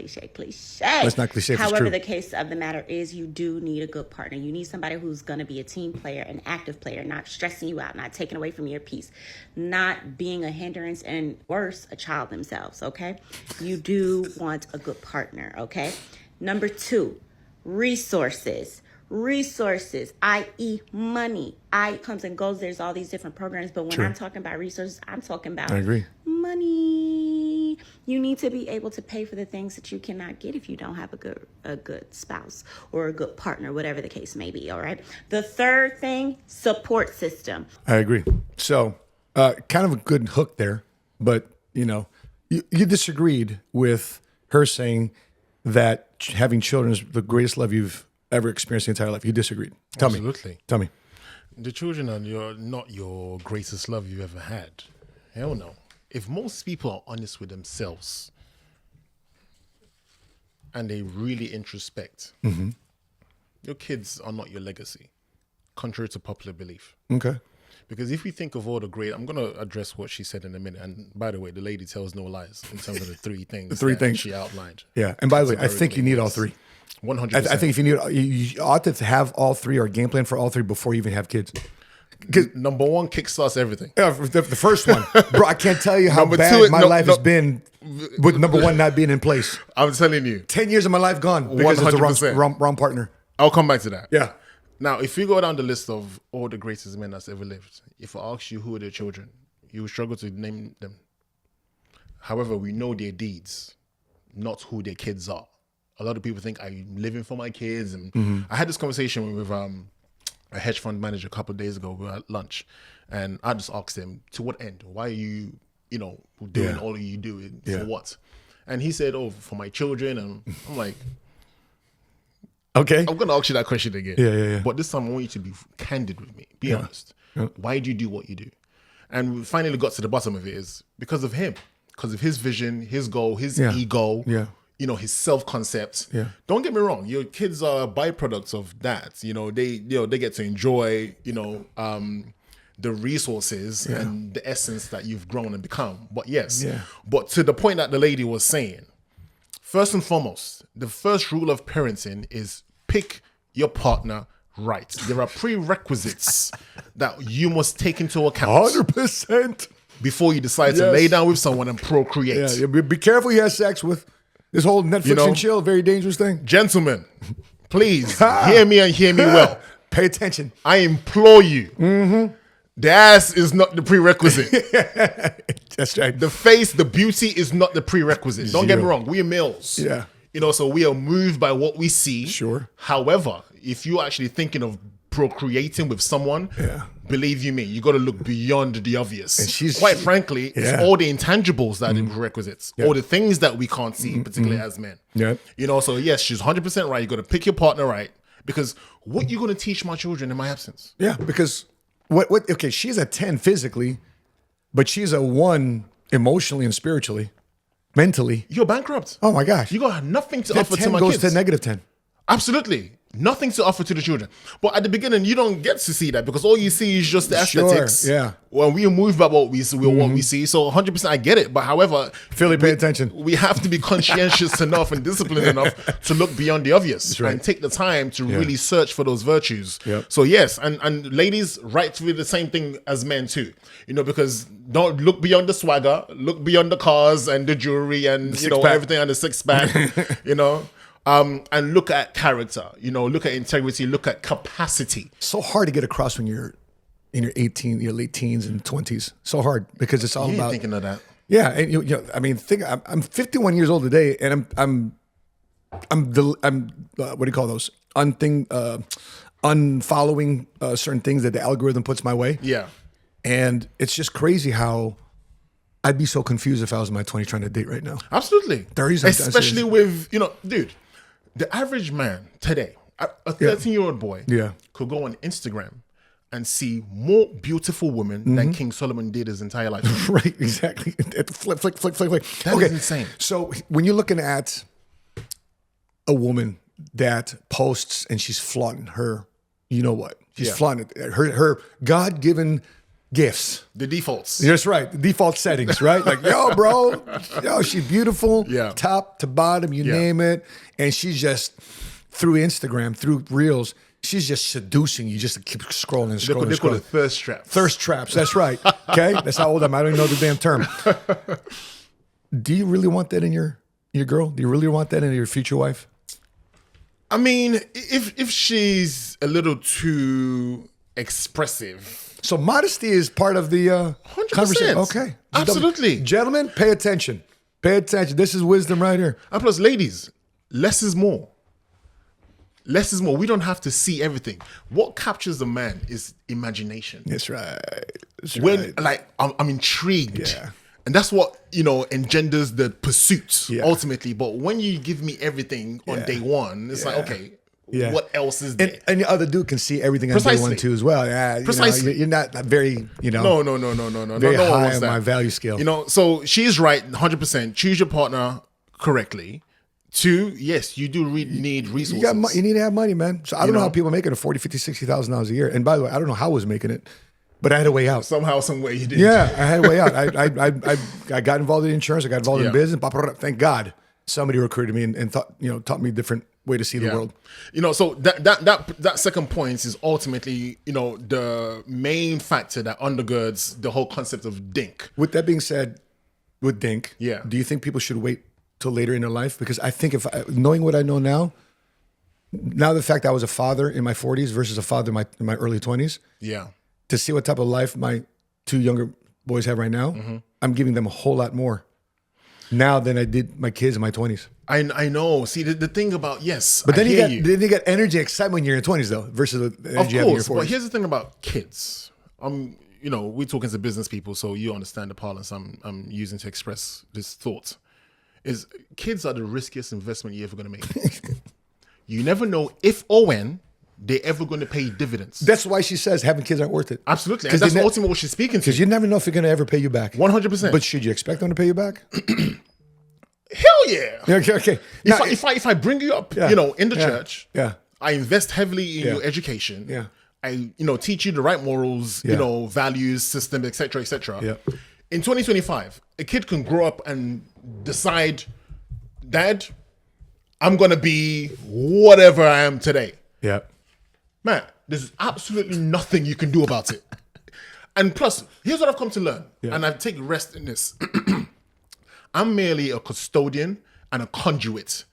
Let's not cliche if it's However, true. the case of the matter is you do need a good partner. You need somebody who's going to be a team player, an active player, not stressing you out, not taking away from your peace, not being a hindrance, and worse, a child themselves, okay? You do want a good partner, okay? Number 2, resources, i.e. money. Comes and goes. There's all these different programs, but when I'm talking about resources, I'm talking about I agree. money. You need to be able to pay for the things that you cannot get if you don't have a good spouse or a good partner, whatever the case may be, all right? The third thing, support system. I agree. So, kind of a good hook there, but you disagreed with her saying that having children is the greatest love you've ever experienced in your entire life. You disagreed. Tell me. The children are not your greatest love you've ever had. Hell no. If most people are honest with themselves and they really introspect, your kids are not your legacy, contrary to popular belief. Okay. Because if we think of all the great, I'm going to address what she said in a minute. And by the way, the lady tells no lies in terms of the 3 things that she outlined. Yeah. And by the way, I think you need all 3. 100%. I think if you ought to have all 3 or a game plan for all 3 before you even have kids. Number 1 kickstarts everything. Yeah, the first one. Bro, I can't tell you how Number bad 2, my life has been with number 1 not being in place. I'm telling you. 10 years of my life gone because it's the 100%. wrong partner. I'll come back to that. Yeah. Now, if you go down the list of all the greatest men that's ever lived, if I ask you who are their children, you will struggle to name them. However, we know their deeds, not who their kids are. A lot of people think I'm living for my kids. And I had this conversation with a hedge fund manager a couple of days ago. We were at lunch. And I just asked him, to what end? Why are you, doing all you do? For what? And he said, for my children. And I'm like, okay. I'm going to ask you that question again. Yeah. But this time I want you to be candid with me. Be honest. Yeah. Why do you do what you do? And we finally got to the bottom of it is because of him. Because of his vision, his goal, his ego. Yeah. His self-concept. Yeah. Don't get me wrong. Your kids are byproducts of that. They get to enjoy, the resources and the essence that you've grown and become. But yes. Yeah. But to the point that the lady was saying, first and foremost, the first rule of parenting is pick your partner right. There are prerequisites that you must take into account. 100%. Before you decide to lay down with someone and procreate. Yeah, be careful you have sex with. This whole Netflix and chill, very dangerous thing. Gentlemen, please hear me and hear me well. Pay attention. I implore you. The ass is not the prerequisite. That's right. The face, the beauty is not the prerequisite. Don't get me wrong. We are males. Yeah. So we are moved by what we see. Sure. However, if you're actually thinking of procreating with someone, believe you me, you got to look beyond the obvious. And quite frankly, it's all the intangibles that are the prerequisites, all the things that we can't see, particularly as men. Yeah. So yes, she's 100% right. You got to pick your partner right, because what you going to teach my children in my absence? Yeah, because okay, she's a 10 physically, but she's a 1 emotionally and spiritually, mentally. You're bankrupt. Oh my gosh. You got nothing to offer to my goes kids. to negative 10. Absolutely. Nothing to offer to the children. But at the beginning, you don't get to see that because all you see is just the aesthetics. Yeah. Well, we move by what we see, what we see. So 100% I get it. But however, Philly, pay attention. We have to be conscientious enough and disciplined enough to look beyond the obvious and take the time to really search for those virtues. Yep. So yes, and ladies, right to do the same thing as men too. Because don't look beyond the swagger, look beyond the cars and the jewelry and everything and the 6-pack, and look at character, look at integrity, look at capacity. So hard to get across when you're in your late teens and 20s. So hard because it's all about thinking of that. Yeah, and I'm 51 years old today, and I'm what do you call those? Unfollowing certain things that the algorithm puts my way. Yeah, and it's just crazy how I'd be so confused if I was in my 20s trying to date right now. Absolutely, especially with dude. The average man today, a 13-year-old boy, could go on Instagram and see more beautiful women than King Solomon did his entire life. Right, exactly. Flick. That is insane. So when you're looking at a woman that posts and she's flaunting her, she's flaunting her God-given gifts. The defaults. That's right. The default settings, right? Like, yo, bro, yo, she's beautiful. Yeah. Top to bottom, you name it. And she's just, through Instagram, through Reels, she's just seducing you just to keep scrolling and scrolling. They call it thirst traps. Thirst traps, that's right. Okay? That's how old I am. I don't even know the damn term. Do you really want that in your girl? Do you really want that in your future wife? I mean, if she's a little too expressive. So modesty is part of the 100%. conversation. Okay. Absolutely. Gentlemen, pay attention. Pay attention. This is wisdom right here. And plus, ladies, less is more. Less is more. We don't have to see everything. What captures a man is imagination. That's right. That's When right. like I'm intrigued. Yeah. And that's what, engenders the pursuit Yeah. ultimately. But when you give me everything on Yeah. day one, it's like, okay, Yeah. what else is there? And the other dude can see everything on day Precisely. one too as well. Yeah, Precisely. You're not very, No. very No one high wants on that. my value scale. So she's right, 100%. Choose your partner correctly. 2, yes, you do need resources. You need to have money, man. So I don't know how know? people make it $40,000, $50,000, $60,000 a year. And by the way, I don't know how I was making it, but I had a way out. Somehow, some way you did. Yeah, I had a way out. I got involved in insurance. I got involved in Yeah. business. Thank God somebody recruited me and taught me a different way to see the world. So that second point is ultimately, the main factor that undergirds the whole concept of dink. With that being said, with Dink, Yeah. do you think people should wait till later in their life? Because I think knowing what I know now the fact I was a father in my 40s versus a father in my early 20s, Yeah. to see what type of life my 2 younger boys have right now, Mm-hmm. I'm giving them a whole lot more now than I did my kids in my 20s. I know. See, the thing about, yes, But then I hear you. then you get energy, excitement when you're in your 20s though, versus the Of energy you have in your course, 40s. but here's the thing about kids. We're talking to business people, so you understand the parlance I'm using to express this thought. Is kids are the riskiest investment you're ever going to make. You never know if or when they're ever going to pay dividends. That's why she says having kids aren't worth it. Absolutely. 'Cause And that's you ne- ultimately what she's speaking to. Because you never know if you're going to ever pay you back. 100%. But should you expect them to pay you back? Hell yeah. Okay. Now, If I bring you up, Yeah. in the Yeah. church, Yeah. I invest heavily in Yeah. your education. Yeah. I, teach you the right morals, Yeah. values, system, etc., etc. Yeah. In 2025, a kid can grow up and decide, Dad, I'm gonna be whatever I am today. Yeah. Man, there's absolutely nothing you can do about it. And plus, here's what I've come to learn, and I take rest in this. I'm merely a custodian and a conduit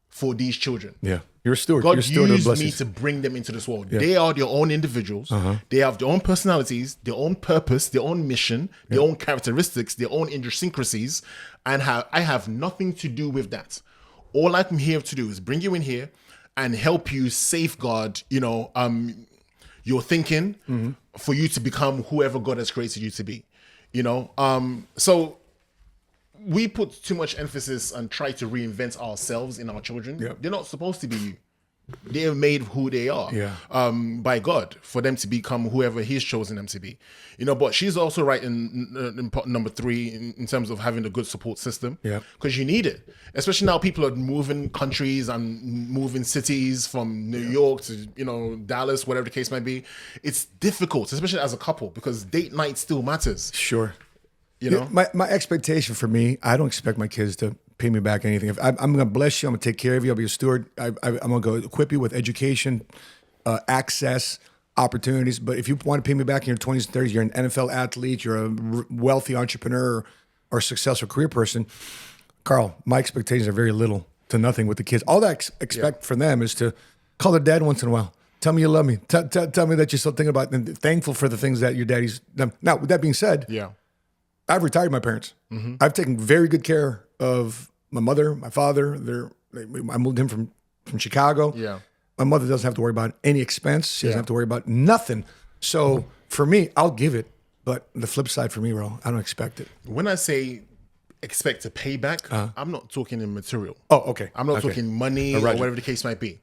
for these children. Yeah. You're a steward. God You're a steward of used me blessings. to bring them into this world. They are their own individuals. They have their own personalities, their own purpose, their own mission, their own characteristics, their own idiosyncrasies, and I have nothing to do with that. All I'm here to do is bring you in here and help you safeguard, your thinking for you to become whoever God has created you to be. So we put too much emphasis and try to reinvent ourselves in our children. Yeah. They're not supposed to be you. They are made who they are by God for them to become whoever He's chosen them to be. But she's also right in part number 3 in terms of having a good support system. Yeah. Because you need it, especially now people are moving countries and moving cities from New York to Dallas, whatever the case might be. It's difficult, especially as a couple, because date night still matters. Sure. You know. My expectation for me, I don't expect my kids to pay me back anything. If I'm going to bless you, I'm going to take care of you. I'll be a steward. I'm going to go equip you with education, access, opportunities. But if you want to pay me back in your 20s and 30s, you're an NFL athlete, you're a wealthy entrepreneur or successful career person, Carl, my expectations are very little to nothing with the kids. All that I expect from them is to call their dad once in a while. Tell me you love me. Tell me that you're still thinking about and thankful for the things that your daddy's done. Now, with that being said, I've retired my parents. I've taken very good care of my mother, my father. I moved him from Chicago. Yeah. My mother doesn't have to worry about any expense. She doesn't have to worry about nothing. So for me, I'll give it. But the flip side for me, bro, I don't expect it. When I say expect a payback, I'm not talking in material. Oh, okay. I'm not Okay. talking money or whatever the case might be.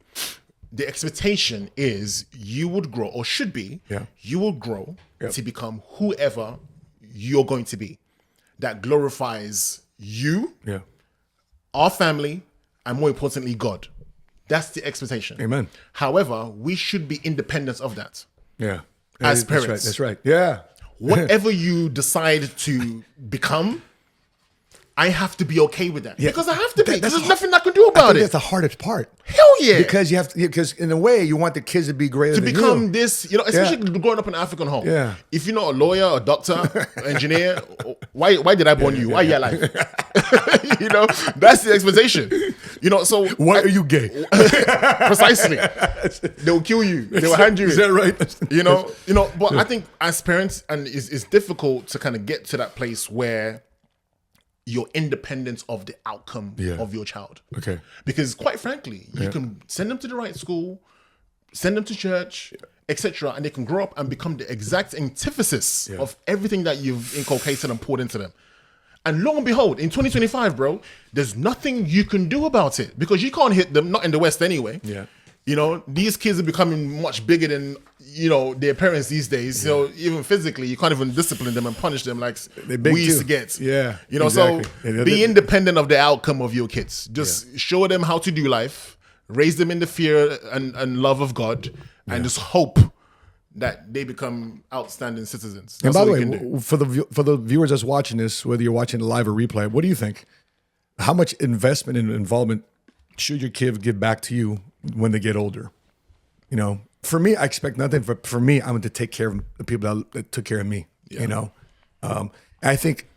The expectation is you would grow, or should be, you will grow to become whoever you're going to be. That glorifies you, our family, and more importantly, God. That's the expectation. Amen. However, we should be independent of that. Yeah. As That's parents. That's right. Yeah. whatever you decide to become, I have to be okay with that. Yeah. Because I have to be. That's There's hard. nothing I can do I about think it. that's the hardest part. Hell yeah. Because in a way you want the kids to be greater To than become you. this, especially growing up in an African home. Yeah. If you're not a lawyer, a doctor, engineer, why did I born you? Why are you alive? That's the expectation. So Why are you gay? precisely. They'll kill you. They'll hand you. Is that right? But I think as parents, and it's difficult to kind of get to that place where you're independent of the outcome of your child. Okay. Because quite frankly, you can send them to the right school, send them to church, etc., and they can grow up and become the exact antithesis of everything that you've inculcated and poured into them. And lo and behold, in 2025, bro, there's nothing you can do about it because you can't hit them, not in the West anyway. Yeah. These kids are becoming much bigger than, their parents these days. So even physically, you can't even discipline them and punish them like we used to get. Yeah. So exactly. be independent of the outcome of your kids. Just show them how to do life, raise them in the fear and love of God, and just hope that they become outstanding citizens. And That's by all the we way, can do. for the viewers that's watching this, whether you're watching it live or replay, what do you think? How much investment and involvement should your kid give back to you when they get older? For me, I expect nothing. For me, I'm going to take care of the people that took care of me. And I think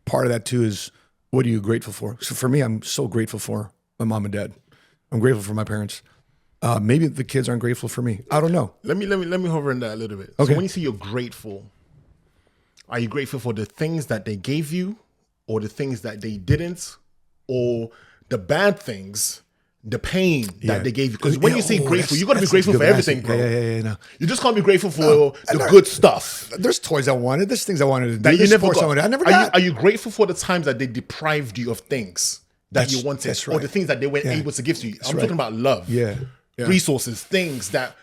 part of that too is, what are you grateful for? So for me, I'm so grateful for my mom and dad. I'm grateful for my parents. Maybe the kids aren't grateful for me. I don't know. Let me hover in that a little bit. Okay. So when you say you're grateful, are you grateful for the things that they gave you, or the things that they didn't, or the bad things, the pain that they gave you? Because when you say grateful, you got to be grateful for everything, bro. Yeah. No. You just can't be grateful for the good stuff There's toys I wanted. There's things I wanted to do. that you There's never sports got. I wanted. I never are got. you grateful for the times that they deprived you of things that you wanted, that's or right. the things that they weren't able to give to you? I'm talking about love, resources, things that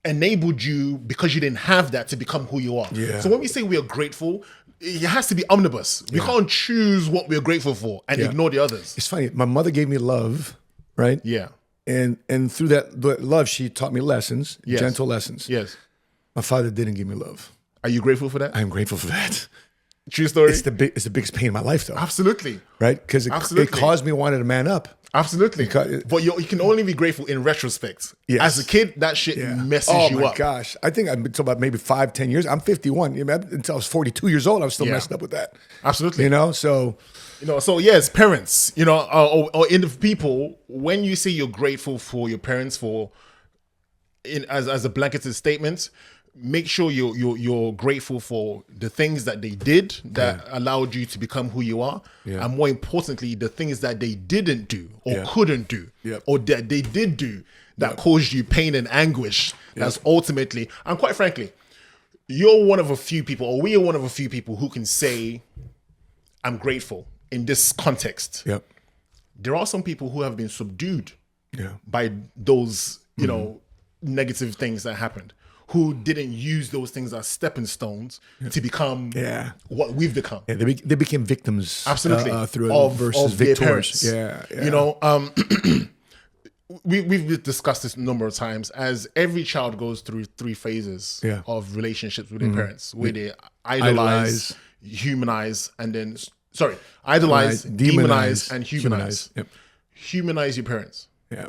enabled you because you didn't have that to become who you are. Yeah. So when we say we are grateful, it has to be omnibus. We can't choose what we're grateful for and ignore the others. It's funny. My mother gave me love, right? Yeah. And through that love, she taught me lessons, Yes. gentle lessons. Yes. My father didn't give me love. Are you grateful for that? I'm grateful for that. True story. It's the biggest pain in my life, though. Absolutely. Right? Because it Absolutely. caused me wanting to man up. Absolutely. Because- But you can only be grateful in retrospect. Yes. As a kid, that shit messes you my up. gosh. I think until about maybe 5-10 years. I'm 51. Until I was 42 years old, I was still Yeah. messing up with that. Absolutely. So So yes, parents, or in the people, when you say you're grateful for your parents as a blanketed statement, make sure you're grateful for the things that they did that allowed you to become who you are, and more importantly, the things that they didn't do or couldn't do, or that they did do that caused you pain and anguish. That's ultimately, and quite frankly, you're one of a few people, or we are one of a few people who can say, I'm grateful in this context. Yep. There are some people who have been subdued Yeah. by those, negative things that happened, who didn't use those things as stepping stones to become what we've become. Yeah, they became victims. Absolutely. Through versus of their victors. parents. We've discussed this a number of times, as every child goes through 3 phases of relationships with their parents, where they idolize, humanize, and then idolize, demonize, and humanize. Yep. Humanize your parents. Yeah.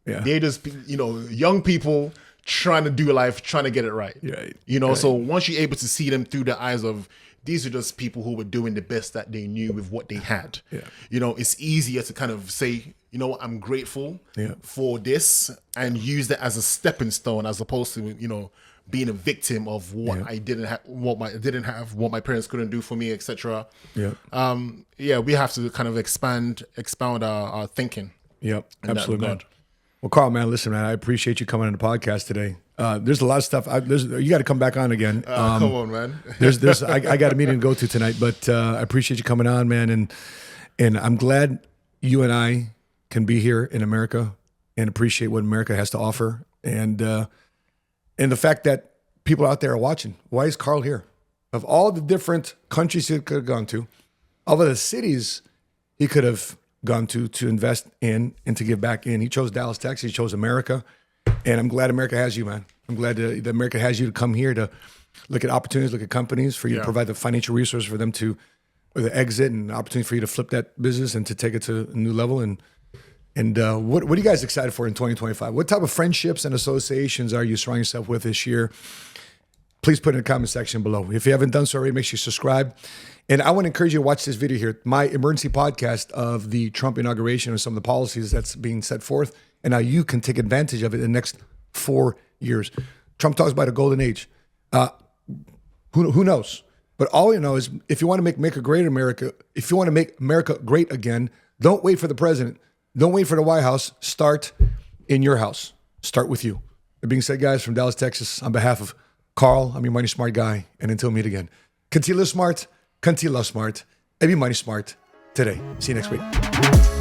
Yeah. They're just, young people trying to do life, trying to get it right. Right. So once you're able to see them through the eyes of, these are just people who were doing the best that they knew with what they had. It's easier to kind of say, I'm grateful for this, and use that as a stepping stone, as opposed to, being a victim of what I didn't have, what my parents couldn't do for me, etc. We have to kind of expound our thinking. Yep. in that Absolutely. regard. Well, Carl, man, listen, man, I appreciate you coming on the podcast today. There's a lot of stuff. You got to come back on again. Come on, man. I got a meeting to go to tonight, but I appreciate you coming on, man, and I'm glad you and I can be here in America and appreciate what America has to offer, and the fact that people out there are watching. Why is Carl here? Of all the different countries he could have gone to, all of the cities he could have gone to invest in and to give back in, he chose Dallas, Texas. He chose America, and I'm glad America has you, man. I'm glad that America has you to come here to look at opportunities, look at companies for you to Yeah. provide the financial resources for them to or the exit and opportunity for you to flip that business and to take it to a new level. And what are you guys excited for in 2025? What type of friendships and associations are you surrounding yourself with this year? Please put in the comment section below. If you haven't done so already, make sure you subscribe. And I want to encourage you to watch this video here, my emergency podcast of the Trump inauguration and some of the policies that's being set forth and how you can take advantage of it in the next 4 years. Trump talks about a golden age. Who knows? But all you know is if you want to make if you want to make America great again, don't wait for the president. Don't wait for the White House. Start in your house. Start with you. That being said, guys, from Dallas, Texas, on behalf of Carl, I'm your money smart guy. And until we meet again, continue to live smart, continue to love smart, and be money smart today. See you next week.